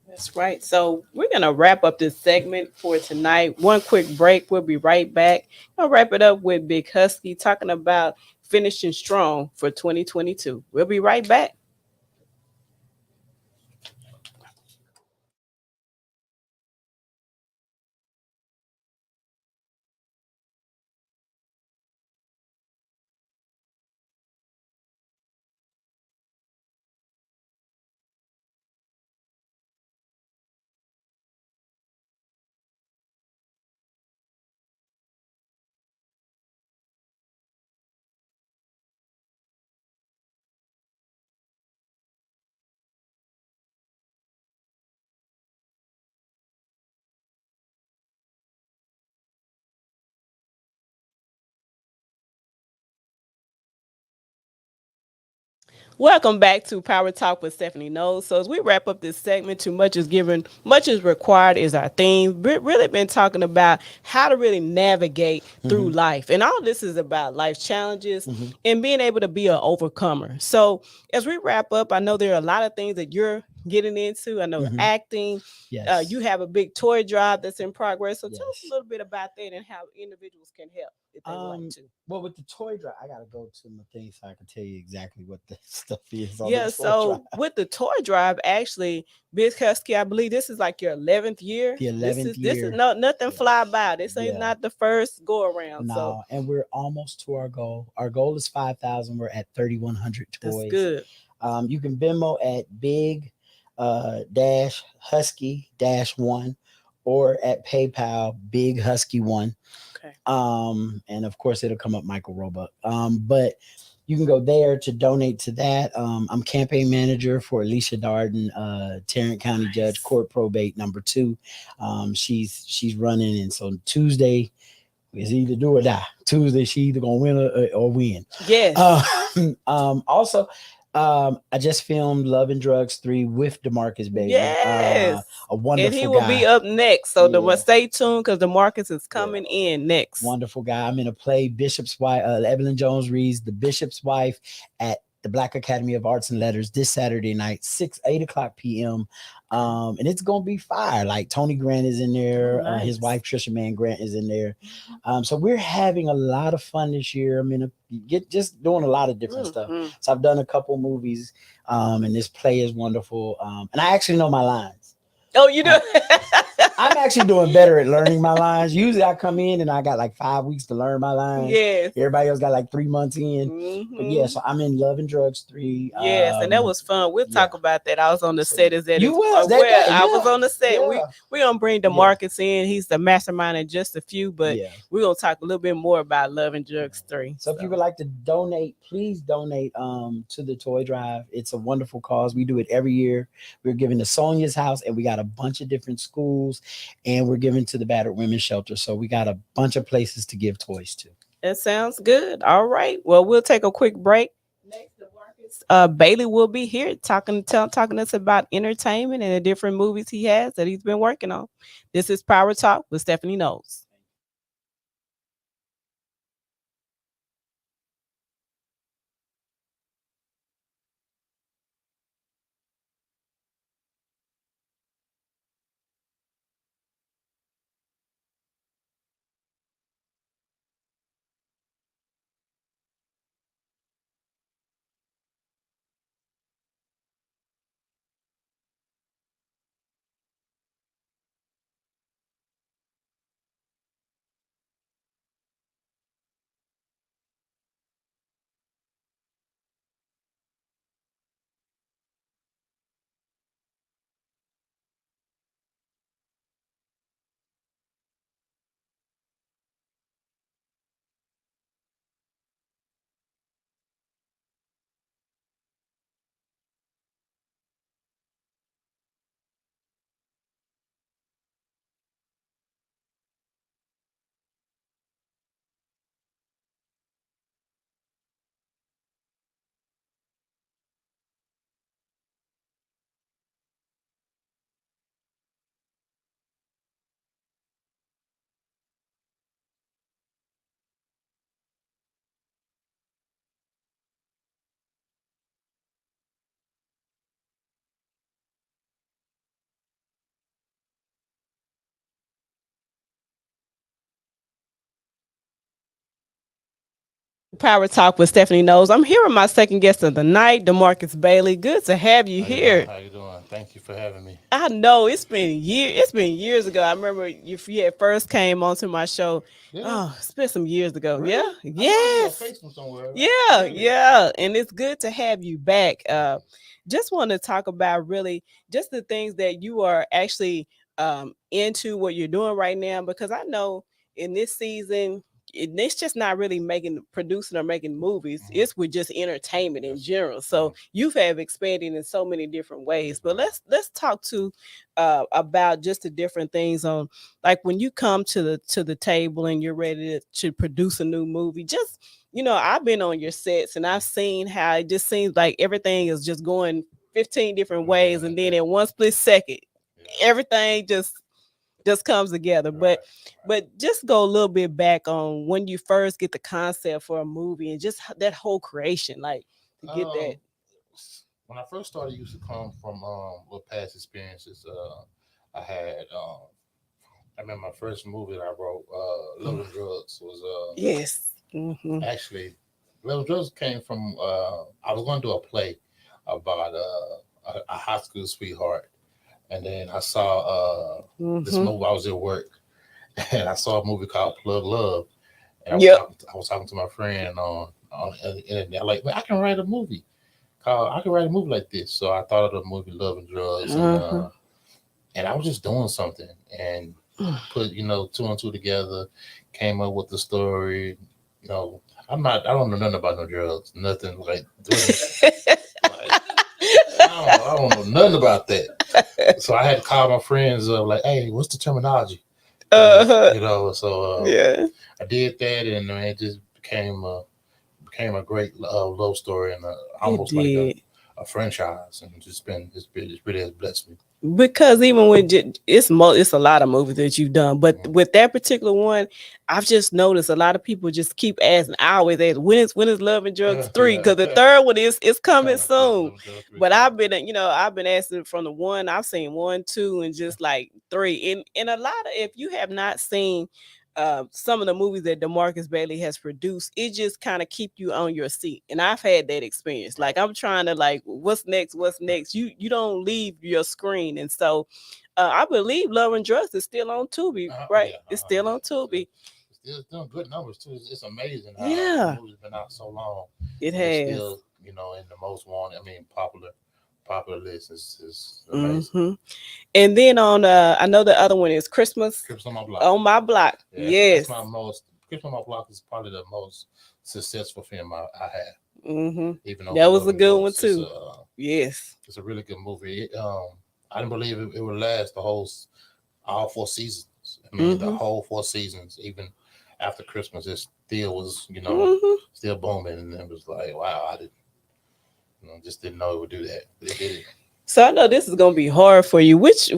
That's right. So we're gonna wrap up this segment for tonight. One quick break. We'll be right back. I'll wrap it up with Big Husky talking about finishing strong for 2022. We'll be right back. Welcome back to Power Talk with Stephanie Knowles. So as we wrap up this segment, too much is given, much is required is our theme. We've really been talking about how to really navigate through life. And all this is about life challenges and being able to be an overcomer. So as we wrap up, I know there are a lot of things that you're getting into. I know acting. Yes. You have a big toy drive that's in progress. So tell us a little bit about that and how individuals can help. they would like to. Well, with the toy drive, I gotta go to my thing so I can tell you exactly what the stuff is on the Yeah, toy drive. so with the toy drive, actually, Big Husky, I believe this is like your 11th year. The This 11th is this is year. no nothing Yeah. fly by. This ain't Yeah. not the first go around. So No, and we're almost to our goal. Our goal is 5,000. We're at 3,100 that's toys. good. You can Venmo at big dash husky dash one or at PayPal big husky one. Okay. And of course it'll come up Michael Roebuck. But you can go there to donate to that. I'm campaign manager for Alicia Darden, Tarrant County Judge, Nice. Court Probate number 2. She's running, and so Tuesday is either do or die. Tuesday, she either gonna win or win. Yes. Uh, also, I just filmed Love and Drugs 3 with Demarcus Bailey. Yes. A And he wonderful will be guy. up next. So Yeah, stay tuned because the Marcus is yeah, coming in next. wonderful guy. I'm in a play, Bishop's Wife. Evelyn Jones reads The Bishop's Wife at the Black Academy of Arts and Letters this Saturday night, 8 o'clock p.m. And it's gonna be fire. Like Tony Grant is in Oh, there, his nice. wife Trisha Mann Grant is in there. So we're having a lot of fun this year. I mean, get just doing a lot of different stuff. Hmm. So I've done a couple movies, and this play is wonderful. And I actually know my lines. Oh, you Uh, do? I'm actually doing better at learning my lines. Usually I come in and I got like 5 weeks to learn my lines. Yes. Everybody else got like 3 months in. But yeah, Hmm. so I'm in Love and Drugs 3. Yes, and that was fun. We'll Yeah. talk about that. I was on the So set. Is that you is was that where day. I was Yeah. on the set. We Yeah. we gonna bring the Yeah. Marcus in. He's the mastermind in just a few, but Yeah. we're gonna talk a little bit more about Love and Yeah. Drugs 3. So if you would like to donate, please donate to the toy drive. It's a wonderful cause. We do it every year. We're giving to Sonia's house, and we got a bunch of different schools, and we're giving to the battered women's shelter. So we got a bunch of places to give toys to. That sounds good. All right. Well, we'll take a quick break. Next, the Marcus Bailey will be here talking to us about entertainment and the different movies he has that he's been working on. This is Power Talk with Stephanie Knowles. Power Talk with Stephanie Knowles. I'm here with my second guest of the night, DeMarcus Bailey. Good to have you How you doing? here. How you doing? Thank you for having me. I know it's been years. It's been years ago. I remember you had first came onto my show. Yeah, Oh, it's been some years ago. really? Yeah. I saw you on Yes. Facebook somewhere. Yeah. Really? Yeah. And it's good to have you back. Just want to talk about really just the things that you are actually into what you're doing right now because I know in this season it's just not really making producing or making movies, it's with just entertainment in Yes. general. So you have expanded in so many different ways, but let's talk to about just the different things on like when you come to the table and you're ready to produce a new movie. Just I've been on your sets and I've seen how it just seems like everything is just going 15 different ways, and then in one split second Yeah. everything just comes together. Right. But just go a little bit back on when you first get the concept for a movie and just that whole creation, like to get that. Um, when I first started, used to come from with past experiences. I had I remember my first movie that I wrote, Love and Drugs, was Yes. Mm-hmm. actually Love and Drugs came from I was going to do a play about a high school sweetheart, and then I saw this Mm-hmm. movie. I was at work, and I saw a movie called Plug Love, and Yep. I was talking to my friend on the internet. I'm like, man, I can write a movie. I can write a movie like this. So I thought of the movie Love and Drugs, Uh-huh. and I was just doing something and put two and two together, came up with the story. You know, I don't know nothing about no drugs, nothing like like I don't know nothing about that. So I had to call my friends up, like, hey, what's the terminology? Uh-huh. So Yeah. I did that, and it just became a great love story and It almost like did. a franchise, and it's really has blessed me. Because even when it's a lot of movies that you've done, but with that particular one, I've just noticed a lot of people just keep asking. I always ask, when is Love and Drugs 3? Yeah, Because the third one is coming coming. Yeah, soon. Love and Drugs 3 But coming. I've been asking from the one. I've seen 1, 2, and just like 3. And a lot of, if you have not seen some of the movies that Demarcus Bailey has produced, it just kind of keep you on your seat. And I've had that experience. Like I'm trying to like, what's next? What's next? You don't leave your screen, and so I believe Love and Drugs is still on Tubi, right? Yeah, It's still yeah. on Tubi. Still doing good numbers too. It's amazing how the Yeah, movie's been out so long it and it's has. still in the most wanted. I mean, popular list is amazing. Hmm. And then on I know the other one is Christmas Crips on my block. on My Block. Yeah, that's Yes. my most. Crips on my block is probably the most successful film I have. Hmm. Even over That was Love a and good one Drugs, too. Yes. it's a really good movie. I didn't believe it would last all 4 seasons. I mean, the Hmm. whole 4 seasons, even after Christmas, it still was, Hmm. still booming. And it was like, wow, I didn't, just didn't know it would do that. But it did So I know this is gonna be hard for you. Which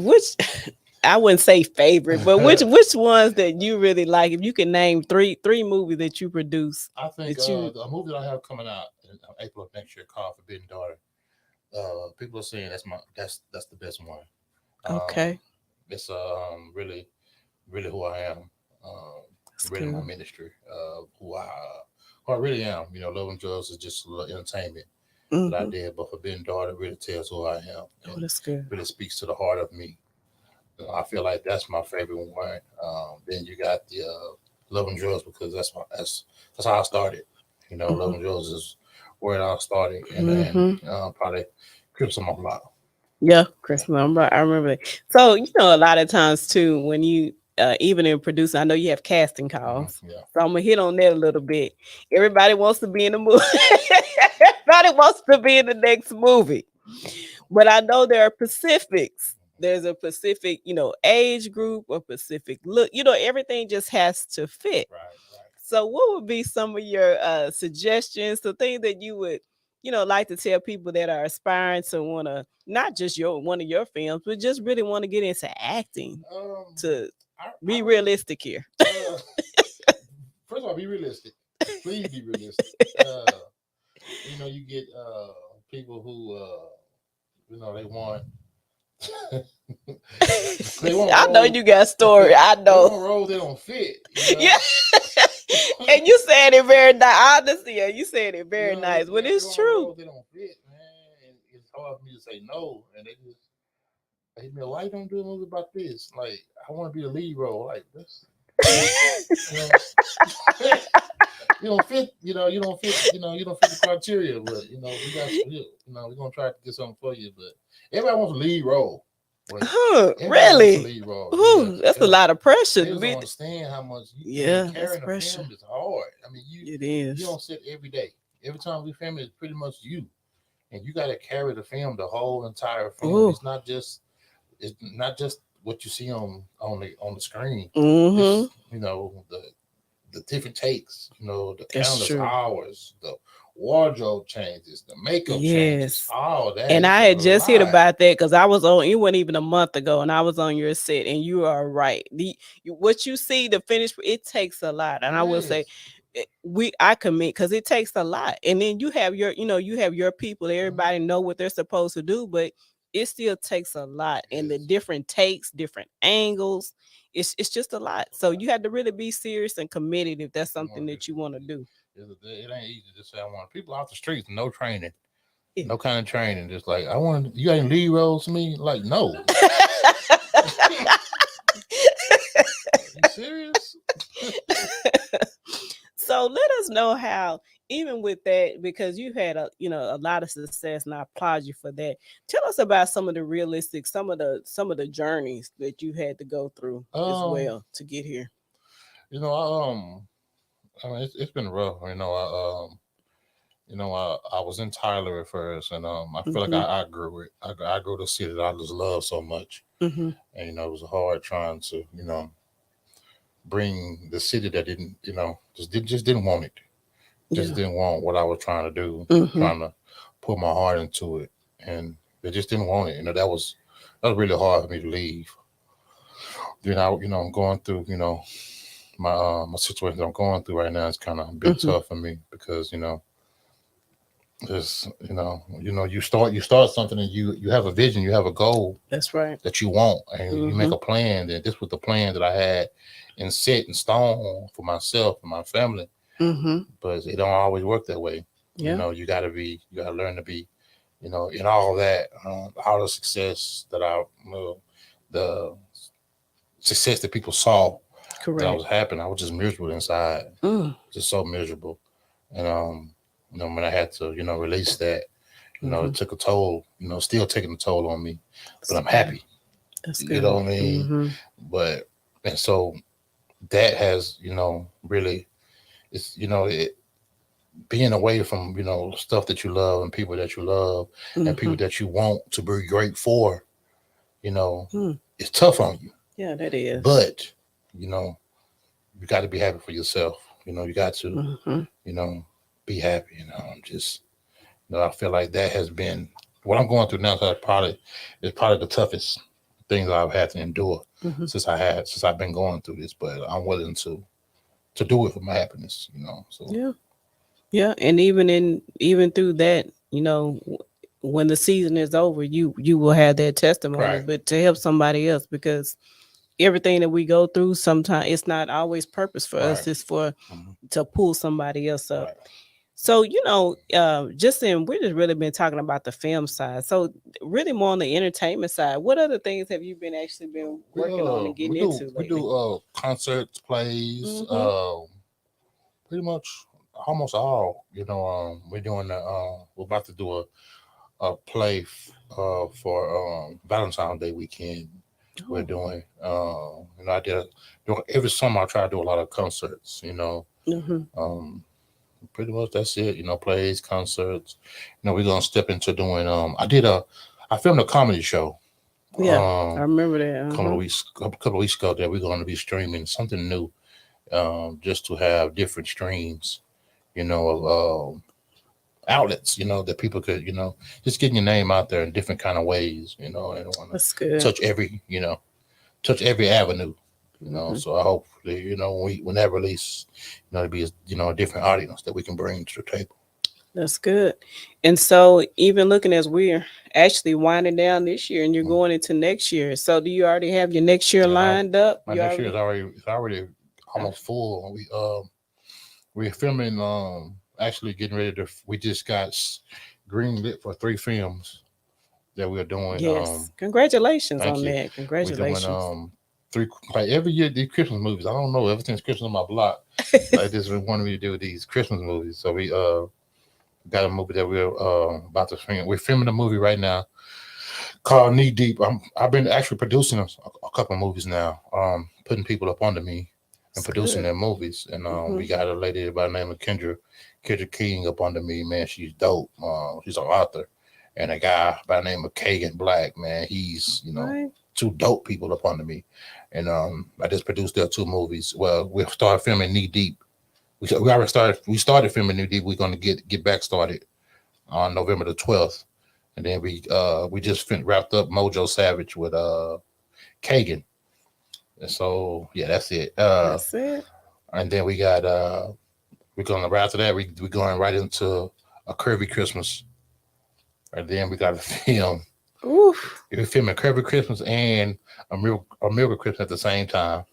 I wouldn't say favorite, but which it. which ones that you really like? If you can name three movies that you produce I think that you the movie that I have coming out in April of next year called Forbidden Daughter. People are saying that's the best one. Um, okay. it's really who I am. Um, That's really my good. ministry. Who I really am. Love and Drugs is just a little entertainment that I Hmm. did, but Forbidden Daughter really tells who I am Oh, and that's good. really speaks to the heart of me. I feel like that's my favorite one. Then you got the Love and Drugs because that's how I started. Love and Drugs is where it all started, and then Hmm. probably Crips on my block. Yeah, Yeah. Christmas. I remember that. So a lot of times too, when you even in producing, I know you have casting calls. Yeah. So I'm gonna hit on that a little bit. Everybody wants to be in the movie. Everybody wants to be in the next movie. But I know there are specifics. There's a specific, age group, a specific look. Everything just has to fit. Right. Right. So, what would be some of your suggestions, the things that you would, like to tell people that are aspiring to want to not just one of your films, but just really want to get into acting to I be really realistic here? first of all, be realistic. Please be realistic. You get people who they want they want I know roles you got a story. I they know. want roles they don't fit. Yeah. And you said it very nice. I understand. You said it very nice, but They it's want true. roles they don't fit, man. And it's hard for me to say no, and they just hit me. Why you don't do a movie about this? Like I want to be the lead role. Like this, you know, you don't fit. You don't fit. You don't fit the criteria. But we got. We're gonna try to get something for you. But everybody wants a lead role. But Huh, everybody wants a really? lead role. Yeah, Ooh, that's a lot of pressure they to just don't be. understand how much Yeah, that's carrying a pressure. film is hard. I mean, It you is. don't sit every day. Every time we film, it's pretty much you, and you got to carry the film, the whole entire film. Ooh. It's not just what you see on the screen. Mm-hmm. It's the different takes, the That's countless true. hours, the wardrobe changes, the makeup changes, Yes. all that. And It's I a had just heard lot. about that because I was on. It wasn't even a month ago, and I was on your set. And you are right. What you see, the finished, it takes a lot. And I will say, Yes. I commit because it takes a lot. And then you have your people. Mhm. Everybody know what they're supposed to do, but it still takes a lot, and the Yes. different takes, different angles, it's just a lot. So you have to really be serious and committed if that's You something want that you want to do. it ain't easy to say I want people out the streets, no training, Yeah. no kind of training. Just like I want you got any lead roles to me? Like no. You serious? So let us know how, even with that, because you had a lot of success, and I applaud you for that. Tell us about some of the realistic, some of the journeys that you had to go through as Um, well to get here. you know, I mean, it's been rough. I was in Tyler at first, and I feel like Hmm. I grew it. I grew the city that I just love so much, Hmm. and it was hard trying to bring the city that didn't just didn't want it, just Yeah. didn't want what I was trying to do, Hmm. trying to put my heart into it, and they just didn't want it. That was really hard for me to leave. Then I'm going through my situation that I'm going through right now is kind of been Hmm. tough for me because it's you start something and you have a vision, you have a goal That's right. that you want, and you make Hmm. a plan. That this was the plan that I had and set in stone for myself and my family, Hmm. but it don't always work that way. Yeah. You gotta learn to be, in all that, all the success that the success that people saw that I Correct. was happening, I was just miserable inside, Mm. just so miserable. And when I had to, release that, Hmm. it took a toll, still taking a toll on me. But That's I'm good. happy, That's you good. know what I mean? Hmm. But and so that has, really, it's being away from stuff that you love and people that you love and people Hmm. that you want to be great for, you know, Mm. it's tough on you. Yeah, that is. But you know, you got to be happy for yourself. You got to, Hmm. you know, be happy. I'm just, I feel like that has been what I'm going through now. Is probably the toughest things I've had to endure Hmm. since I've been going through this. But I'm willing to do it for my happiness. So Yeah. Yeah, and even through that, when the season is over, you will have that testimony, right, but to help somebody else, because everything that we go through, sometimes it's not always purpose for right, us. It's for mhm, to pull somebody else up. right. So we're just really been talking about the film side. So really more on the entertainment side. What other things have you been actually been We working on and we getting do into we lately? do concerts, plays, Mm-hmm. pretty much almost all. We're about to do a play for Valentine's Day weekend. We're Oh. doing I did every summer I try to do a lot of concerts. Mm-hmm. Um, Pretty much that's it. Plays, concerts. We're gonna step into doing. I filmed a comedy show. Yeah, I remember that. Couple of Uh-huh. weeks, couple of weeks ago that we're going to be streaming something new, just to have different streams, of outlets, that people could, just getting your name out there in different kind of ways, and want to That's good. touch touch every avenue, Hmm. So I hope that, when that release, it'll be a different audience that we can bring to the table. That's good. And so, even looking as we're actually winding down this year and you're Mm. going into next year. So, do you already have your next year Yeah, lined up? my You next year already? is already Uh, almost full. We're filming. Actually getting ready to. We just got green lit for 3 films that we're doing. yes. Congratulations Thank on you. that. We're doing Congratulations. three, like every year these Christmas movies. I don't know, ever since Christmas on my block, they just been wanting me to do these Christmas movies. So we got a movie that we're about to film. We're filming a movie right now called Knee Deep. I've been actually producing a couple of movies now. Putting people up under me and It's producing good. their movies. And Hmm. we got a lady by the name of Kendra King up under me. Man, she's dope. She's an author. And a guy by the name of Kagan Black. Man, he's Right. two dope people up under me. And I just produced their 2 movies. Well, we started filming Knee Deep. We already started. We started filming Knee Deep. We're going to get back started on November the 12th, and then we just wrapped up Mojo Savage with Kagan. And so yeah, that's it. That's it. And then we're going right after that. We're going right into a Curvy Christmas, and then we got a film. Oof. It was filming Kirby Christmas and a Miracle Christmas at the same time.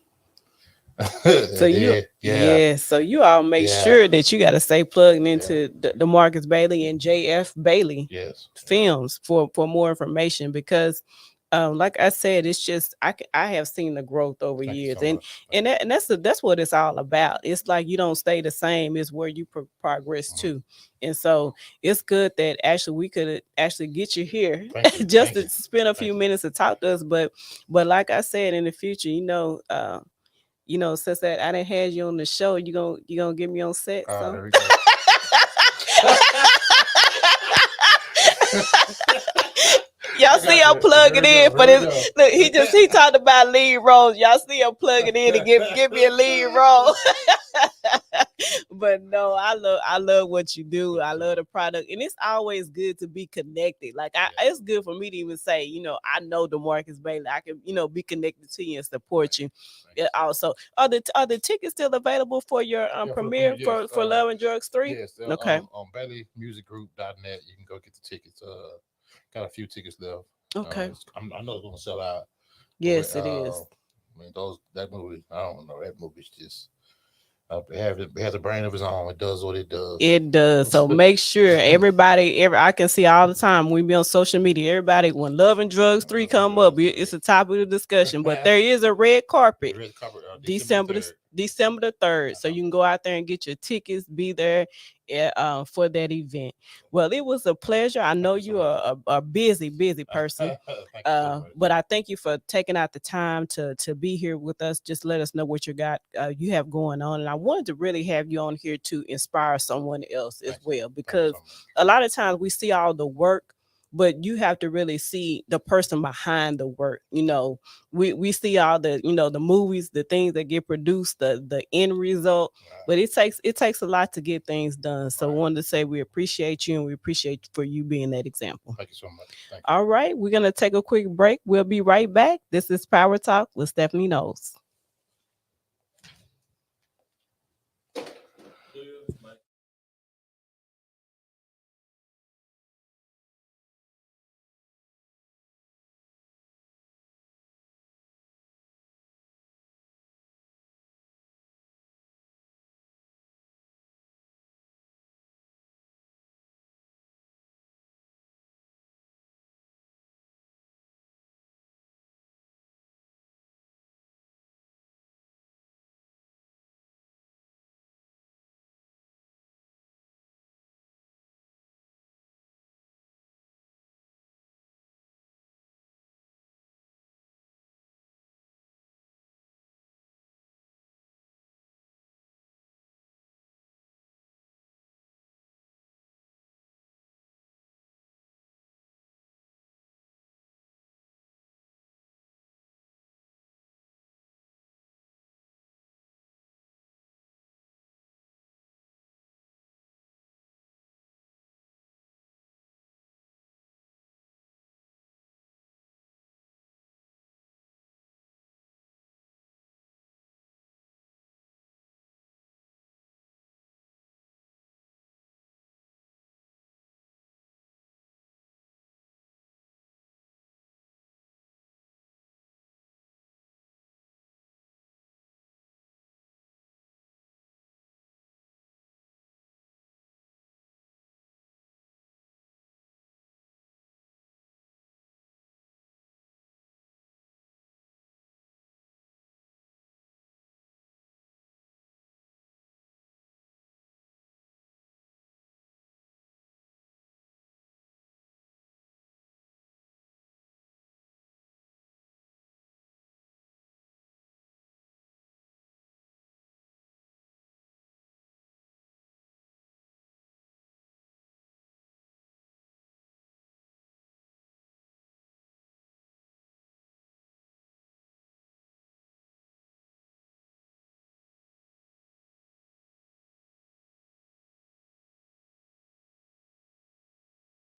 So you, Yeah, yeah. So you all make yeah, sure that you got to stay plugged yeah, into the Marcus Bailey and JF Bailey yes, yeah. films for more information because like I said, it's just I have seen the growth over Thank you years, so much. Thank that's what it's all about. It's like you don't stay the same; it's where you progress you. Mhm. to, and so it's good that actually we could actually get you here Thank you, just thank to you, spend a thank few you. minutes to talk to us. But like I said, in the future, since that I didn't have you on the show, you gonna get me on set, so. There we go. Y'all I see got him you. Here plugging we in go. for Here we this. go. Look, he talked about lead roles. Y'all see him plugging in to give me a lead role. But no, I love what you do. I love the product, and it's always good to be connected. Like it's good for me to even say, I know DeMarcus Bailey. I can, be connected to you and support you. Thank you so much. Also, are the tickets still available for your Yeah, for the premiere premiere, yes. for Love and Drugs 3? Yes, Okay. on BaileyMusicGroup.net, you can go get the tickets. Got a few tickets left. Okay. I know it's gonna sell out. But Yes, it is. I mean, that movie. I don't know. That movie's just it has a brain of its own. It does what it does. It does. So make sure I can see all the time when we be on social media, everybody, when Love and Drugs 3 come up, it's a topic of discussion. But there is a red carpet The red carpet, December December the the, third. December the 3rd. So Uh-huh. you can go out there and get your tickets, be there for that event. Well, it was a pleasure. I know Thank you so you much. are a busy, busy person. Thank you so much. But I thank you for taking out the time to be here with us. Just let us know what you have going on, and I wanted to really have you on here to inspire someone else as Thank you. well, Thank you because so much. a lot of times we see all the work, but you have to really see the person behind the work. We see all the movies, the things that get produced, the end result, Right. but it takes a lot to get things done. So I Right. wanted to say we appreciate you, and we appreciate for you being that example. Thank you so much. Thank you. All right, we're gonna take a quick break. We'll be right back. This is Power Talk with Stephanie Knowles.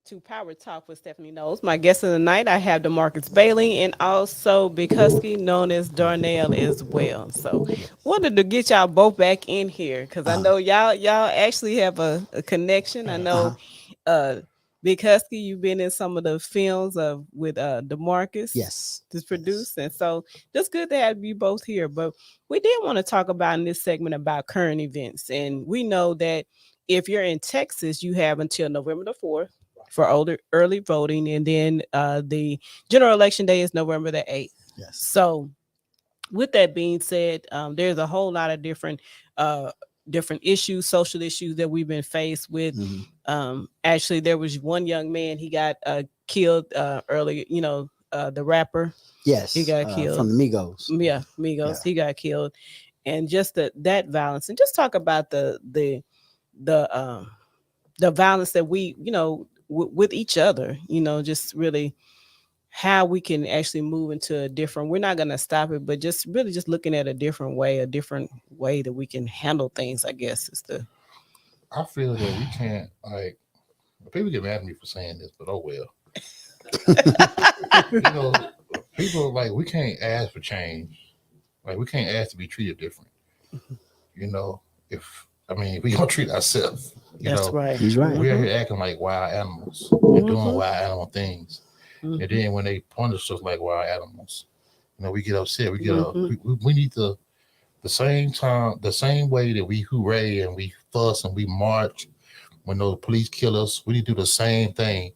To Power Talk with Stephanie Knowles. My guest of the night, I have DeMarcus Bailey and also Big Husky, known as Darnell as well. So wanted to get y'all both back in here because I know y'all actually have a connection. I know Big Husky, you've been in some of the films of with DeMarcus. Yes. To produce, and so just good to have you both here. But we did want to talk about in this segment about current events, and we know that if you're in Texas, you have until November the 4th for early voting, and then the general election day is November the 8th. Yes. So with that being said, there's a whole lot of uh, different issues, social issues that we've been faced with. Actually, there was one young man, he got killed earlier. You know, the rapper. Yes. He got killed from the Migos. Yeah, Migos. Yeah. He got killed, and just that violence, and just talk about the violence that we, with each other. Just really how we can actually move into a different, we're not going to stop it, but just really just looking at a different way that we can handle things, I guess is the. I feel that we can't, like, people get mad at me for saying this, but oh well. You know, people, like, we can't ask for change. Like, we can't ask to be treated different. You know, we gonna treat ourselves. That's right. He's right. We're here acting like wild animals and doing wild animal things. And then when they punish us like wild animals, we get upset. We get we need the same way that we hooray and we fuss and we march when those police kill us. We need to do the same thing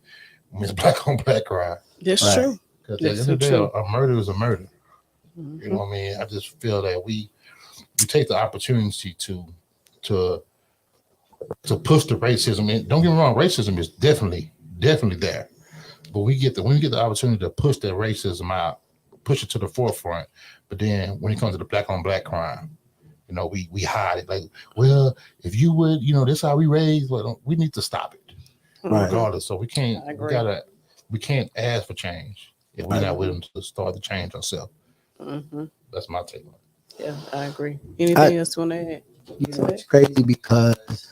when it's black on black crime. That's true. Because at the end of the day, a murder is a murder. You know what I mean? I just feel that we take the opportunity to push the racism. And don't get me wrong, racism is definitely there. But when we get the opportunity to push that racism out, push it to the forefront. But then when it comes to the black on black crime, we hide it. Like, well, if you would, this is how we raise. Well, we need to stop it, regardless. So we can't. We can't ask for change if we're not willing to start the change ourselves. That's my take on it. Yeah, I agree. Anything else you want to add? It's crazy because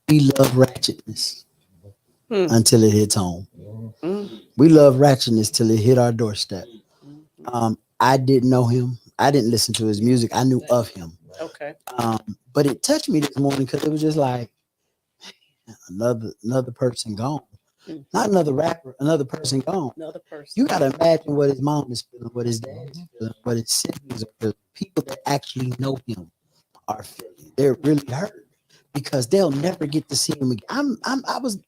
we love ratchetness until it hits home. We love ratchetness till it hit our doorstep. I didn't know him. I didn't listen to his music. I knew of him. Okay. But it touched me this morning because it was just like another person gone. Not another rapper, another person gone. Another person. You gotta imagine what his mom is feeling, what his dad is feeling, what his siblings are feeling. People that actually know him are feeling. They're really hurt because they'll never get to see him again.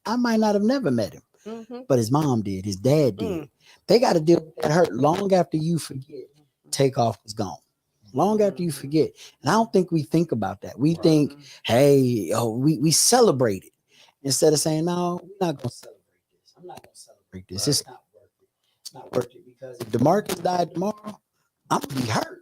I might not have never met him, but his mom did, his dad did. They got to deal with that hurt long after you forget. Takeoff was gone. Long after you forget. And I don't think we think about that. We think, hey, we celebrate it instead of saying, no, we're not gonna celebrate this. I'm not gonna celebrate this. It's not worth it. It's not worth it because if DeMarcus died tomorrow, I'm gonna be hurt.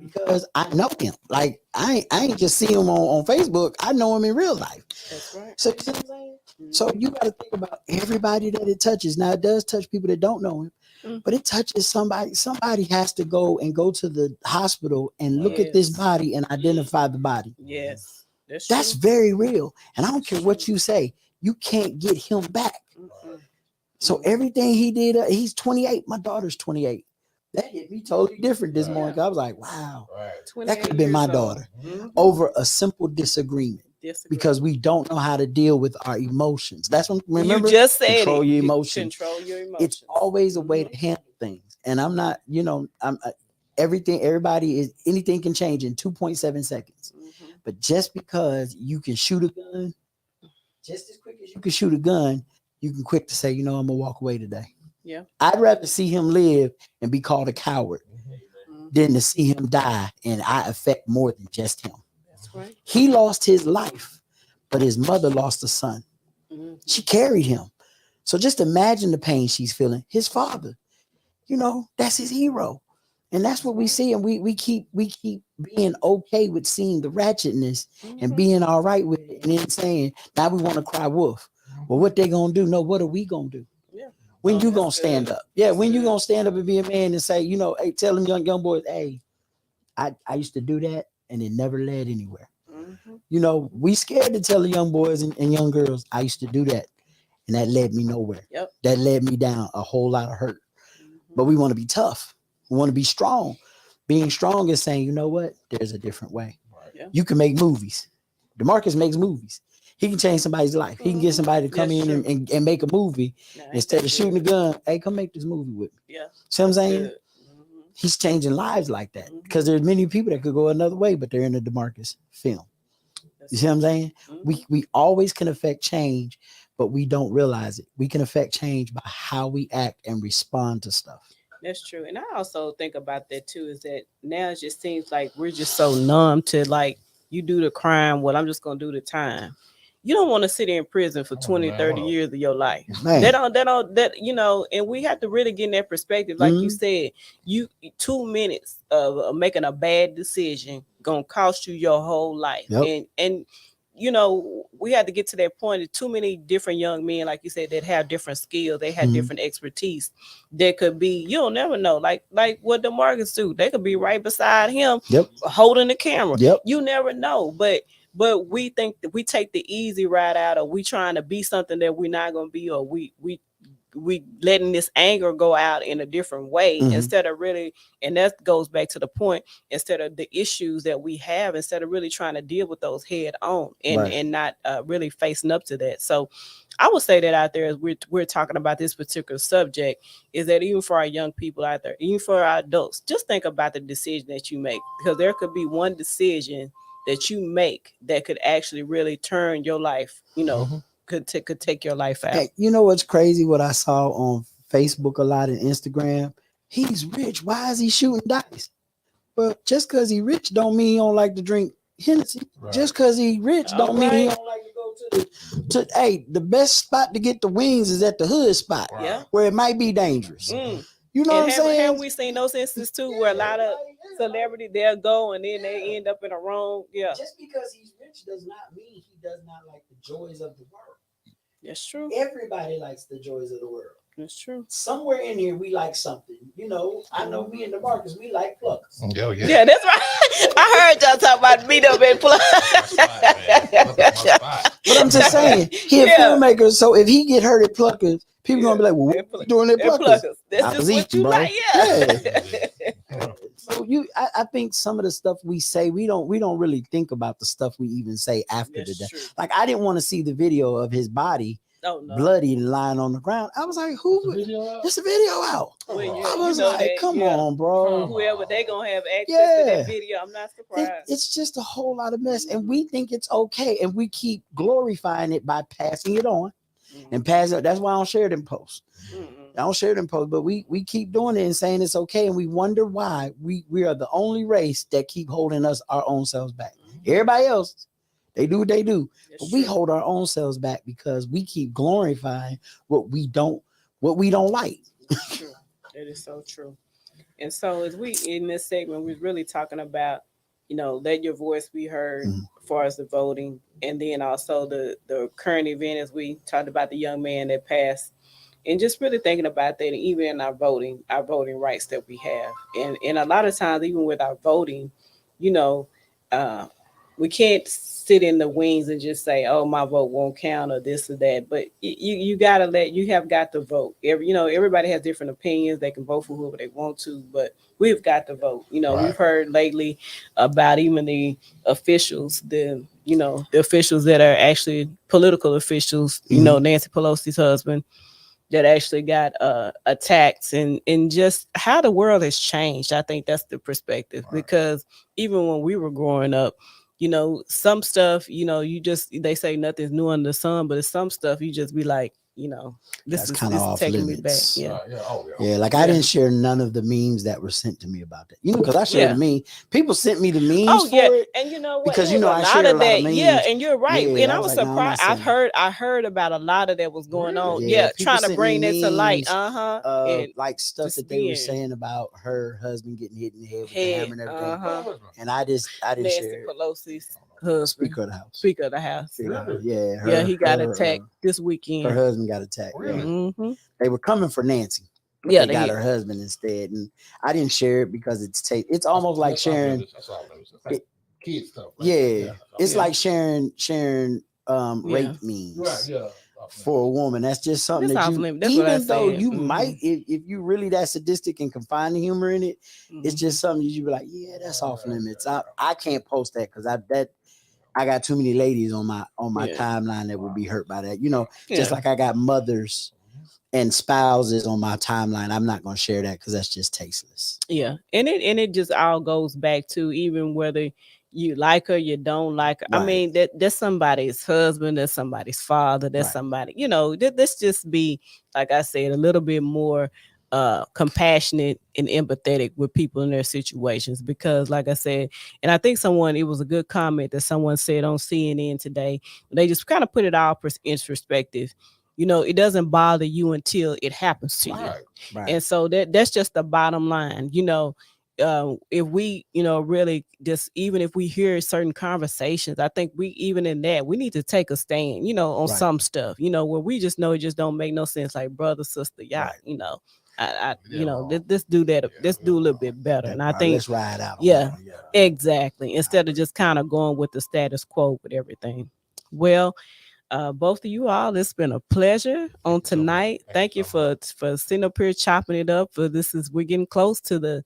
Because I know him. Like I ain't just see him on Facebook. I know him in real life. That's right. So you see what I'm saying? So you got to think about everybody that it touches. Now it does touch people that don't know him, but it touches somebody. Somebody has to go to the hospital and look at this body and identify the body. Yes. That's very real. And I don't care what you say, you can't get him back. So everything he did, he's 28. My daughter's 28. That hit me totally different this morning. I was like, wow, that could have been my daughter over a simple disagreement. Because we don't know how to deal with our emotions. That's what, remember, you just said control your emotions. Control your emotions. It's always a way to handle things. And I'm not, I'm anything can change in 2.7 seconds. But just because you can shoot a gun, just as quick as you can shoot a gun, you can quick to say, I'm gonna walk away today. Yeah. I'd rather see him live and be called a coward than to see him die and I affect more than just him. That's right. He lost his life, but his mother lost a son. She carried him. So just imagine the pain she's feeling. His father, that's his hero. And that's what we see. And we keep being okay with seeing the ratchetness and being all right with it. And then saying, now we want to cry wolf. Well, what they gonna do? No, what are we gonna do? Yeah. When you gonna stand up? Yeah, when you gonna stand up and be a man and say, hey, tell them young boys, hey, I used to do that and it never led anywhere. We scared to tell the young boys and young girls, I used to do that. And that led me nowhere. Yep. That led me down a whole lot of hurt. But we want to be tough. We want to be strong. Being strong is saying, you know what? There's a different way. Yeah. You can make movies. DeMarcus makes movies. He can change somebody's life. He can get somebody to come That's in true. and make a movie Nah, ain't instead that of shooting a good? gun. Hey, come make this movie with me. Yeah, See what I'm that's saying? good. Mhm. He's changing lives like that Mhm. because there's many people that could go another way, but they're in the DeMarcus film. That's You see what I'm saying? Mhm. We always can affect change, but we don't realize it. We can affect change by how we act and respond to stuff. That's true. And I also think about that too, is that now it just seems like we're just so numb to like you do the crime, well, I'm just gonna do the time. You don't want to sit in prison for Come on, 20, man. 30 What years of your life. Man. And we have to really get in that perspective. Like you Mhm. said, you 2 minutes of making a bad decision gonna cost you your whole life. Yep. And we had to get to that point of too many different young men, like you said, that have different skills, they have Mhm. different expertise. That could be, you'll never know. Like what DeMarcus do, they could be right beside him, Yep. holding the camera. Yep. You never know. But we think that we take the easy ride out, or we trying to be something that we're not gonna be, or we letting this anger go out in a different way Mhm. instead of really, and that goes back to the point, instead of the issues that we have, instead of really trying to deal with those head on and Right. and not really facing up to that. So I would say that out there, as we're talking about this particular subject, is that even for our young people out there, even for our adults, just think about the decision that you make, because there could be one decision that you make that could actually really turn your life, Mhm. could take your life out. Hey, you know what's crazy? What I saw on Facebook a lot and Instagram. He's rich. Why is he shooting dice? But just because he rich don't mean he don't like to drink Hennessy. Right. Just because he rich don't mean he don't like to go hey, the best spot to get the wings is at the hood spot Wow. Yeah. where it might be dangerous. Mm. You know what I'm And saying? have we seen those instances too, where a lot of celebrity they'll go and then they end up in a wrong? Yeah, Just because he's rich does not mean he does not like the joys of the world. that's true. Everybody likes the joys of the world. That's true. Somewhere in here, we like something. You know, I know me and the Marcus, we like pluckers. Oh, yeah. Yeah, that's right. I heard y'all talk about beat up and plug. But I'm just saying, he a Yeah. filmmaker, so if he get hurt at pluckers, people gonna be like, "Well, what you doing at And pluckers?" pluckers. That's I just was what eating, you bro. like. Yeah. So I think some of the stuff we say, we don't really think about the stuff we even say after the That's day. true. Like I didn't want to see the video of his body Oh no. bloody and lying on the ground. I was like, who? There's a video out. Well, I was like, that, come yeah. on, bro. Whoever they gonna have access to Yeah. that video, I'm not surprised. It's just a whole lot of mess, and we think it's okay, and we keep glorifying it by passing it on and passing it. That's why I don't share them posts. I don't share them posts, but we keep doing it and saying it's okay, and we wonder why we are the only race that keep holding us our own selves back. Everybody else, they do what they do, but we hold our own selves back because we keep glorifying what we don't like. True. That is so true. And so as we in this segment, we're really talking about, let your voice be heard as far as the voting, and then also the current event, as we talked about the young man that passed, and just really thinking about that, and even in our voting rights that we have. And a lot of times, even with our voting, you know, we can't sit in the wings and just say, "Oh, my vote won't count," or this or that. But you have got to vote. Everybody has different opinions. They can vote for whoever they want to, but we've got to vote. Right. We've heard lately about even the officials, the officials that are actually political officials. Nancy Pelosi's husband, that actually got attacked, and just how the world has changed. I think that's the perspective, Right. because even when we were growing up, some stuff, they say nothing's new under the sun, but it's some stuff you just be like, That's kind of off taking limits. me back. Yeah, like I didn't share none of the memes that were sent to me about that. Because I shared the meme. People sent me the memes for it. And you know what? Because It was I a share lot a of lot that. of memes. Yeah, and you're right. Yeah, And I I was was like, no, I'm not surprised. saying I heard about a lot of that was going on. Yeah, Yeah, people trying to sent bring me that to light. memes, And like stuff just that they were being- saying about her husband getting hit in the head with the hammer and everything. And I didn't Nancy share it. Pelosi's husband, Speaker of the House. Speaker of the House. Yeah, He got attacked this weekend. Her husband got attacked. Really? Mm-hmm. They were coming for Nancy. But Yeah, they got her husband instead, and I didn't share it because it's almost like sharing. That's all it is. It's like kid stuff. It's like sharing rape memes. Right. Yeah. For a woman, that's just something That's that off you, limit. That's what I even though said. you Mhm. might, if you really that sadistic and can find the humor in it, it's Mhm. just something you be like, yeah, that's off limits. I can't post that because I got too many ladies on my Yeah. timeline that would be hurt by that. You know, just Yeah. like I got mothers and spouses on my timeline. I'm not gonna share that because that's just tasteless. Yeah, and it just all goes back to even whether you like her, you don't like her. I Right. mean, that's somebody's husband, that's somebody's father, that's Right. somebody. Let's just be, like I said, a little bit more compassionate and empathetic with people in their situations, because like I said, and I think it was a good comment that someone said on CNN today. They just kind of put it all in perspective. It doesn't bother you until it happens to you. Right. Right. And so that's just the bottom line. If we, really just, even if we hear certain conversations, I think we, even in that, we need to take a stand, on Right. some stuff, where we just know it just don't make no sense. Like, brother, sister, y'all, Right. Yeah, wrong. let's do that. Yeah, Let's we do a are little wrong. bit better. That And I part. think, Let's ride out on yeah, that one. Yeah. exactly. Instead of just kind of going with the status quo with everything. Well, both of you all, it's been a pleasure on Thank you so much. tonight. Thank you so for sitting up here chopping it up. We're getting close to the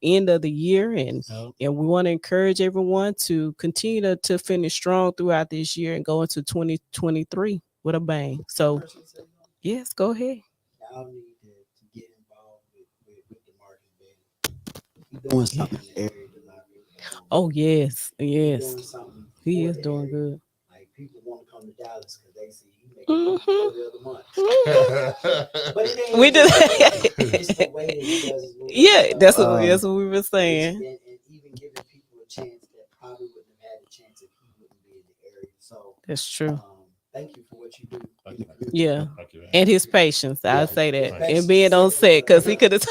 end of the year, and So, we want to encourage everyone to continue to finish strong throughout this year and go into 2023 with a bang. So yes, go ahead. y'all need to get involved with the market, He's doing something in the area that a lot of people don't. Oh yes, He's yes, doing something he for is the doing area. good. Like people want to come to Dallas because they see he making Mhm. every other month. Mhm. But it ain't We even just it's the way that he does his movie. yeah, that's what Um, we were saying. and even giving people a chance that probably wouldn't have had a chance if he wouldn't be in the area. So That's true. thank you for what you do in the community. Yeah. Thank you, man. And his patience, Yeah, I'll say his that, patience and being is on second to set, none. because he could have.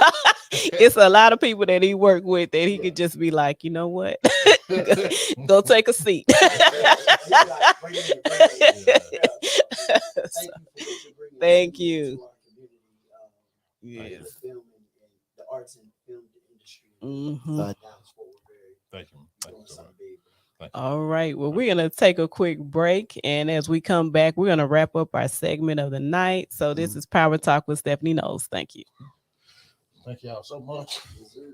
It's a lot of people that he worked with that he Yeah. could just be like, you know what, go take a seat. He's like, bring it in, bring it in. Yeah. Thank you for what you're bringing Thank to you. our community, in Yes. the film and the arts and film industry. Mhm. Dallas Fort Worth area. Thank you. You're Thank doing you so much. something big, bro. Thank you. All right. Well, we're gonna take a quick break, and as we come back, we're gonna wrap up our segment of the night. So this is Power Talk with Stephanie Knowles. Thank you. Thank y'all so much. Yes, sir.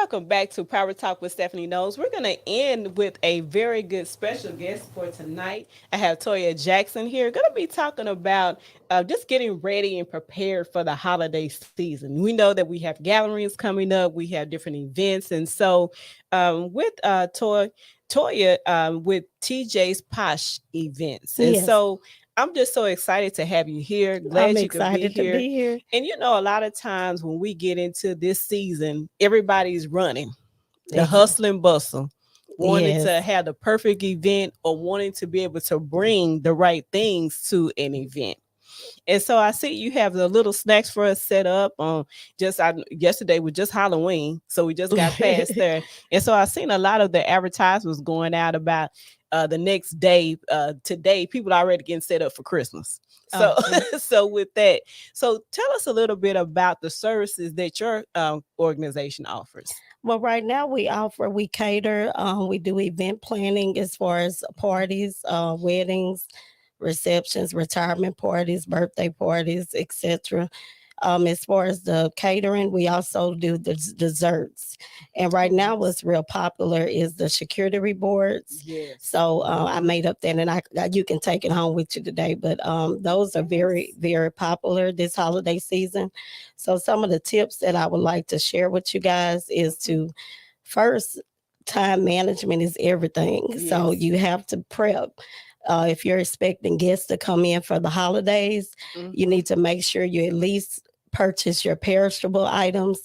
welcome back to Power Talk with Stephanie Knowles. We're going to end with a very good special guest for tonight. I have Toya Jackson here, going to be talking about just getting ready and prepared for the holiday season. We know that we have gatherings coming up, we have different events, and so with Toya with TJ's Posh events, and Yes, so I'm just so excited to have you here. I'm Glad you could be excited to here. be here. And you know, a lot of times when we get into this season, everybody's running, the Ex- hustle and bustle, wanting to Yes. have the perfect event or wanting to be able to bring the right things to an event. And so I see you have the little snacks for us set up on yesterday was just Halloween. So we just got past there. And so I seen a lot of the advertisements going out about the next day. Today, people are already getting set up for Christmas. So Okay. so with that, so tell us a little bit about the services that your organization offers. Well, right now we cater, we do event planning as far as parties, weddings, receptions, retirement parties, birthday parties, etc. As far as the catering, we also do the desserts. And right Oh, now, nice. what's real popular is the charcuterie boards. Yes. So I made up that, and you can take it home with you today. But those are very, Yes. very popular this holiday season. So some of the tips that I would like to share with you guys is to first, time management is everything. So Yes. you have to prep. If you're expecting guests to come in for the holidays, you Mhm. need to make sure you at least purchase your perishable items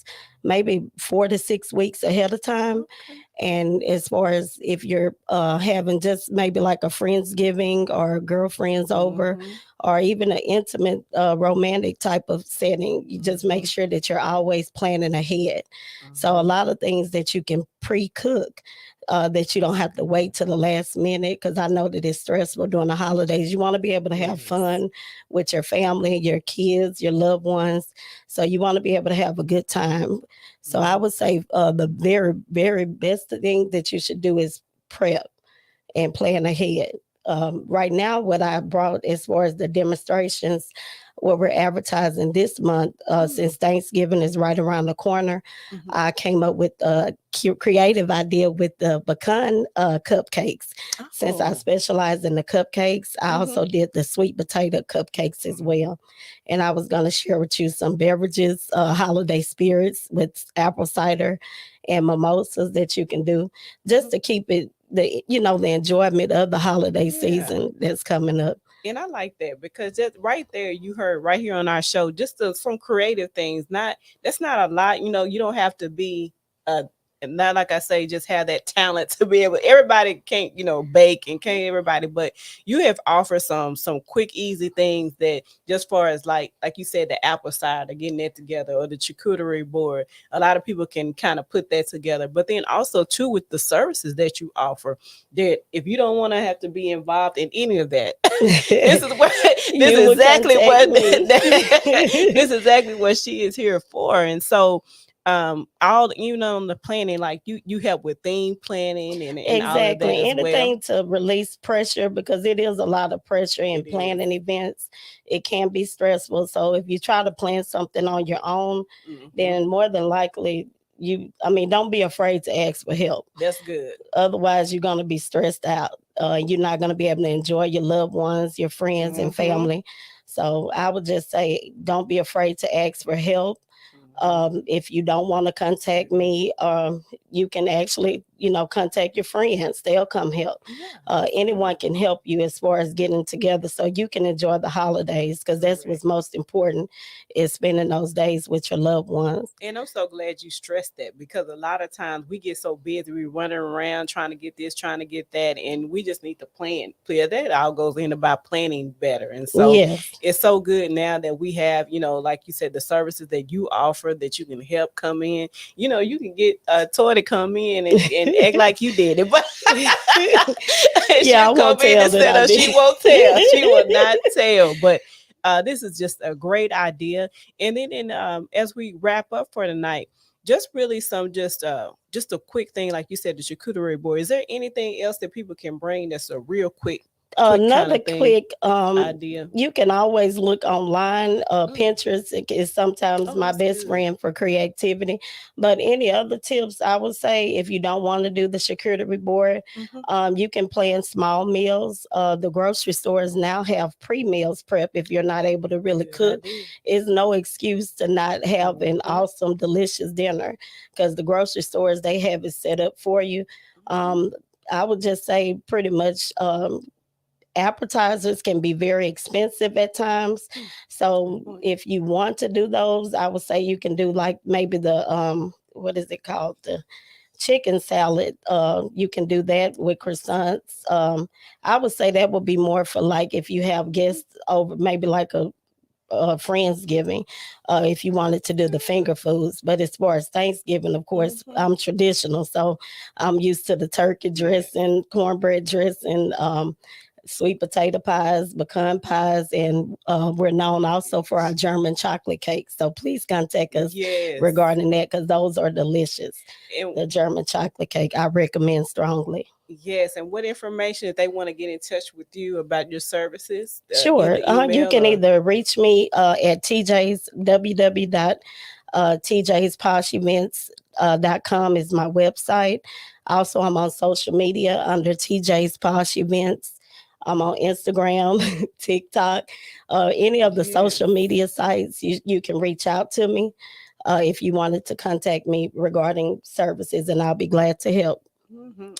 maybe 4 to 6 weeks ahead of time. Okay. And as far as if you're having just maybe like a friendsgiving or girlfriends over, Mhm. or even an intimate romantic type of setting, you just make Mhm. sure that you're always planning ahead. So a Mhm. lot of things that you can pre-cook, that you don't have to wait till the last minute, because I know that it's stressful during the holidays. You want to be able to have Yes. fun with your family, your kids, your loved ones. So you want to be able to have a good time. So I Mhm. would say the very, very best thing that you should do is prep and plan ahead. Right now, what I brought as far as the demonstrations, what we're advertising this month, Mm. since Thanksgiving is right around the corner, Mhm. I came up with a creative idea with the pecan cupcakes. Since I Oh. specialize in the cupcakes, I Mhm. also did the sweet potato cupcakes as Mhm. well. And I was going to share with you some beverages, holiday spirits with apple cider and mimosas that you can do just Mhm. to keep it the enjoyment of the holiday Yeah. season that's coming up. And I like that because just right there, you heard right here on our show, just some creative things. That's not a lot. You know, you don't have to be uh and not like I say, just have that talent to be able. Everybody can't, bake and can't everybody, but you have offered some quick, easy things that just far as like you said, the apple cider, getting that together, or the charcuterie board. A lot of people can kind of put that together. But then also too with the services that you offer, that if you don't want to have to be involved in any of that, this is what this You is will exactly contact what me. this is exactly what she is here for. And so all on the planning, like you help with theme planning and all of that Exactly. as well. Anything to release pressure, because it is a lot of pressure in It is. planning events. It can be stressful. So if you try to plan something on your own, Hmm. then more than likely don't be afraid to ask for help. That's good. Otherwise, you're going to be stressed out. You're not going to be able to enjoy your loved ones, your friends, and Hmm. family. So I would just say, don't be afraid to ask for help. Hmm. If you don't want to contact me, you can actually, contact your friends. They'll come help. Yeah, that's Anyone good. can help you as far as getting together so you can enjoy the holidays, because that's Correct. what's most important, is spending those days with your loved ones. And I'm so glad you stressed that because a lot of times we get so busy, we running around trying to get this, trying to get that, and we just need to plan. Clear that all goes in about planning better. And so Yes. it's so good now that we have, like you said, the services that you offer that you can help come in. You can get a toy to come in and act like you did it, but Yeah, I she'll won't come in tell and that set I up. She did. won't tell. She will not tell. But this is just a great idea. And then as we wrap up for tonight, just really some just a quick thing, like you said, the charcuterie board. Is there anything else that people can bring that's a real quick Another thing quick idea. you can always look online. Mm. Pinterest is sometimes Oh, my that's best good. friend for creativity. But any other tips, I would say, if you don't want to do the charcuterie board, Hmm. you can plan small meals. The grocery stores now have pre-meals prep. If you're not able to really Good cook, idea. is no excuse to not have an Hmm. awesome delicious dinner, because the grocery stores, they have it set up for you. Hmm. um, I would just say pretty much, appetizers can be very expensive at times. Good So point. if you want to do those, I would say you can do like maybe the what is it called? The chicken salad. You can do that with croissants. I would say that would be more for like if you have guests over, maybe like a Friendsgiving, if you wanted to do the finger foods. But as far as Thanksgiving, of course, Hmm. I'm traditional. So I'm used to the turkey dressing, cornbread dressing, sweet potato pies, pecan pies, and we're known also for our German chocolate cakes. So please contact us Yes. regarding that, because those are delicious. And The German chocolate cake, I recommend strongly. yes, and what information if they want to get in touch with you about your services, Sure. either You email can or. either reach me at TJ's www.tjsposhevents.com is my website. Also, I'm on social media under TJ's Posh Events. I'm on Instagram, TikTok, any of the Yes. social media sites. You can reach out to me if you wanted to contact me regarding services, and I'll be glad to help.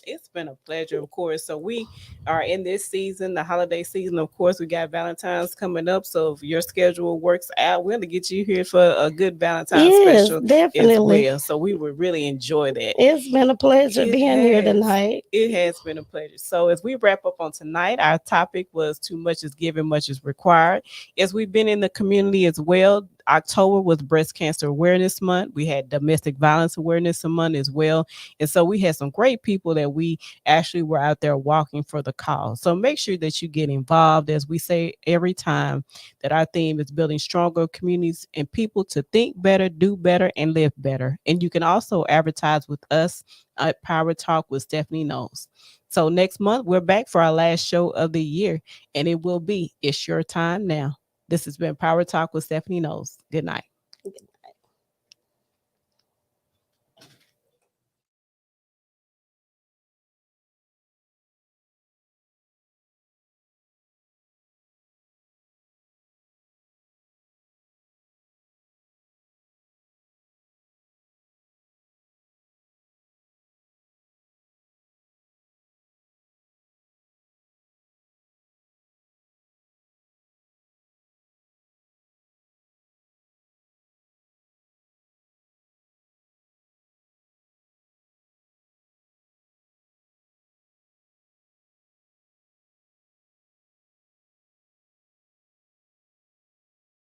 It's been a pleasure, of course. So we are in this season, the holiday season. Of course, we got Valentine's coming up. So if your schedule works out, we're gonna get you here for a good Valentine's Yes, special as definitely. well. So we would really enjoy that. It's been a pleasure It being here has. tonight. It has been a pleasure. So as we wrap up on tonight, our topic was too much is given, much is required. As we've been in the community as well, October was Breast Cancer Awareness Month. We had Domestic Violence Awareness Month as well. And so we had some great people that we actually were out there walking for the cause. So make sure that you get involved, as we say every time, that our theme is building stronger communities and people to think better, do better, and live better. And you can also advertise with us at Power Talk with Stephanie Knowles. So next month, we're back for our last show of the year, and it will be It's Your Time Now. This has been Power Talk with Stephanie Knowles. Good night.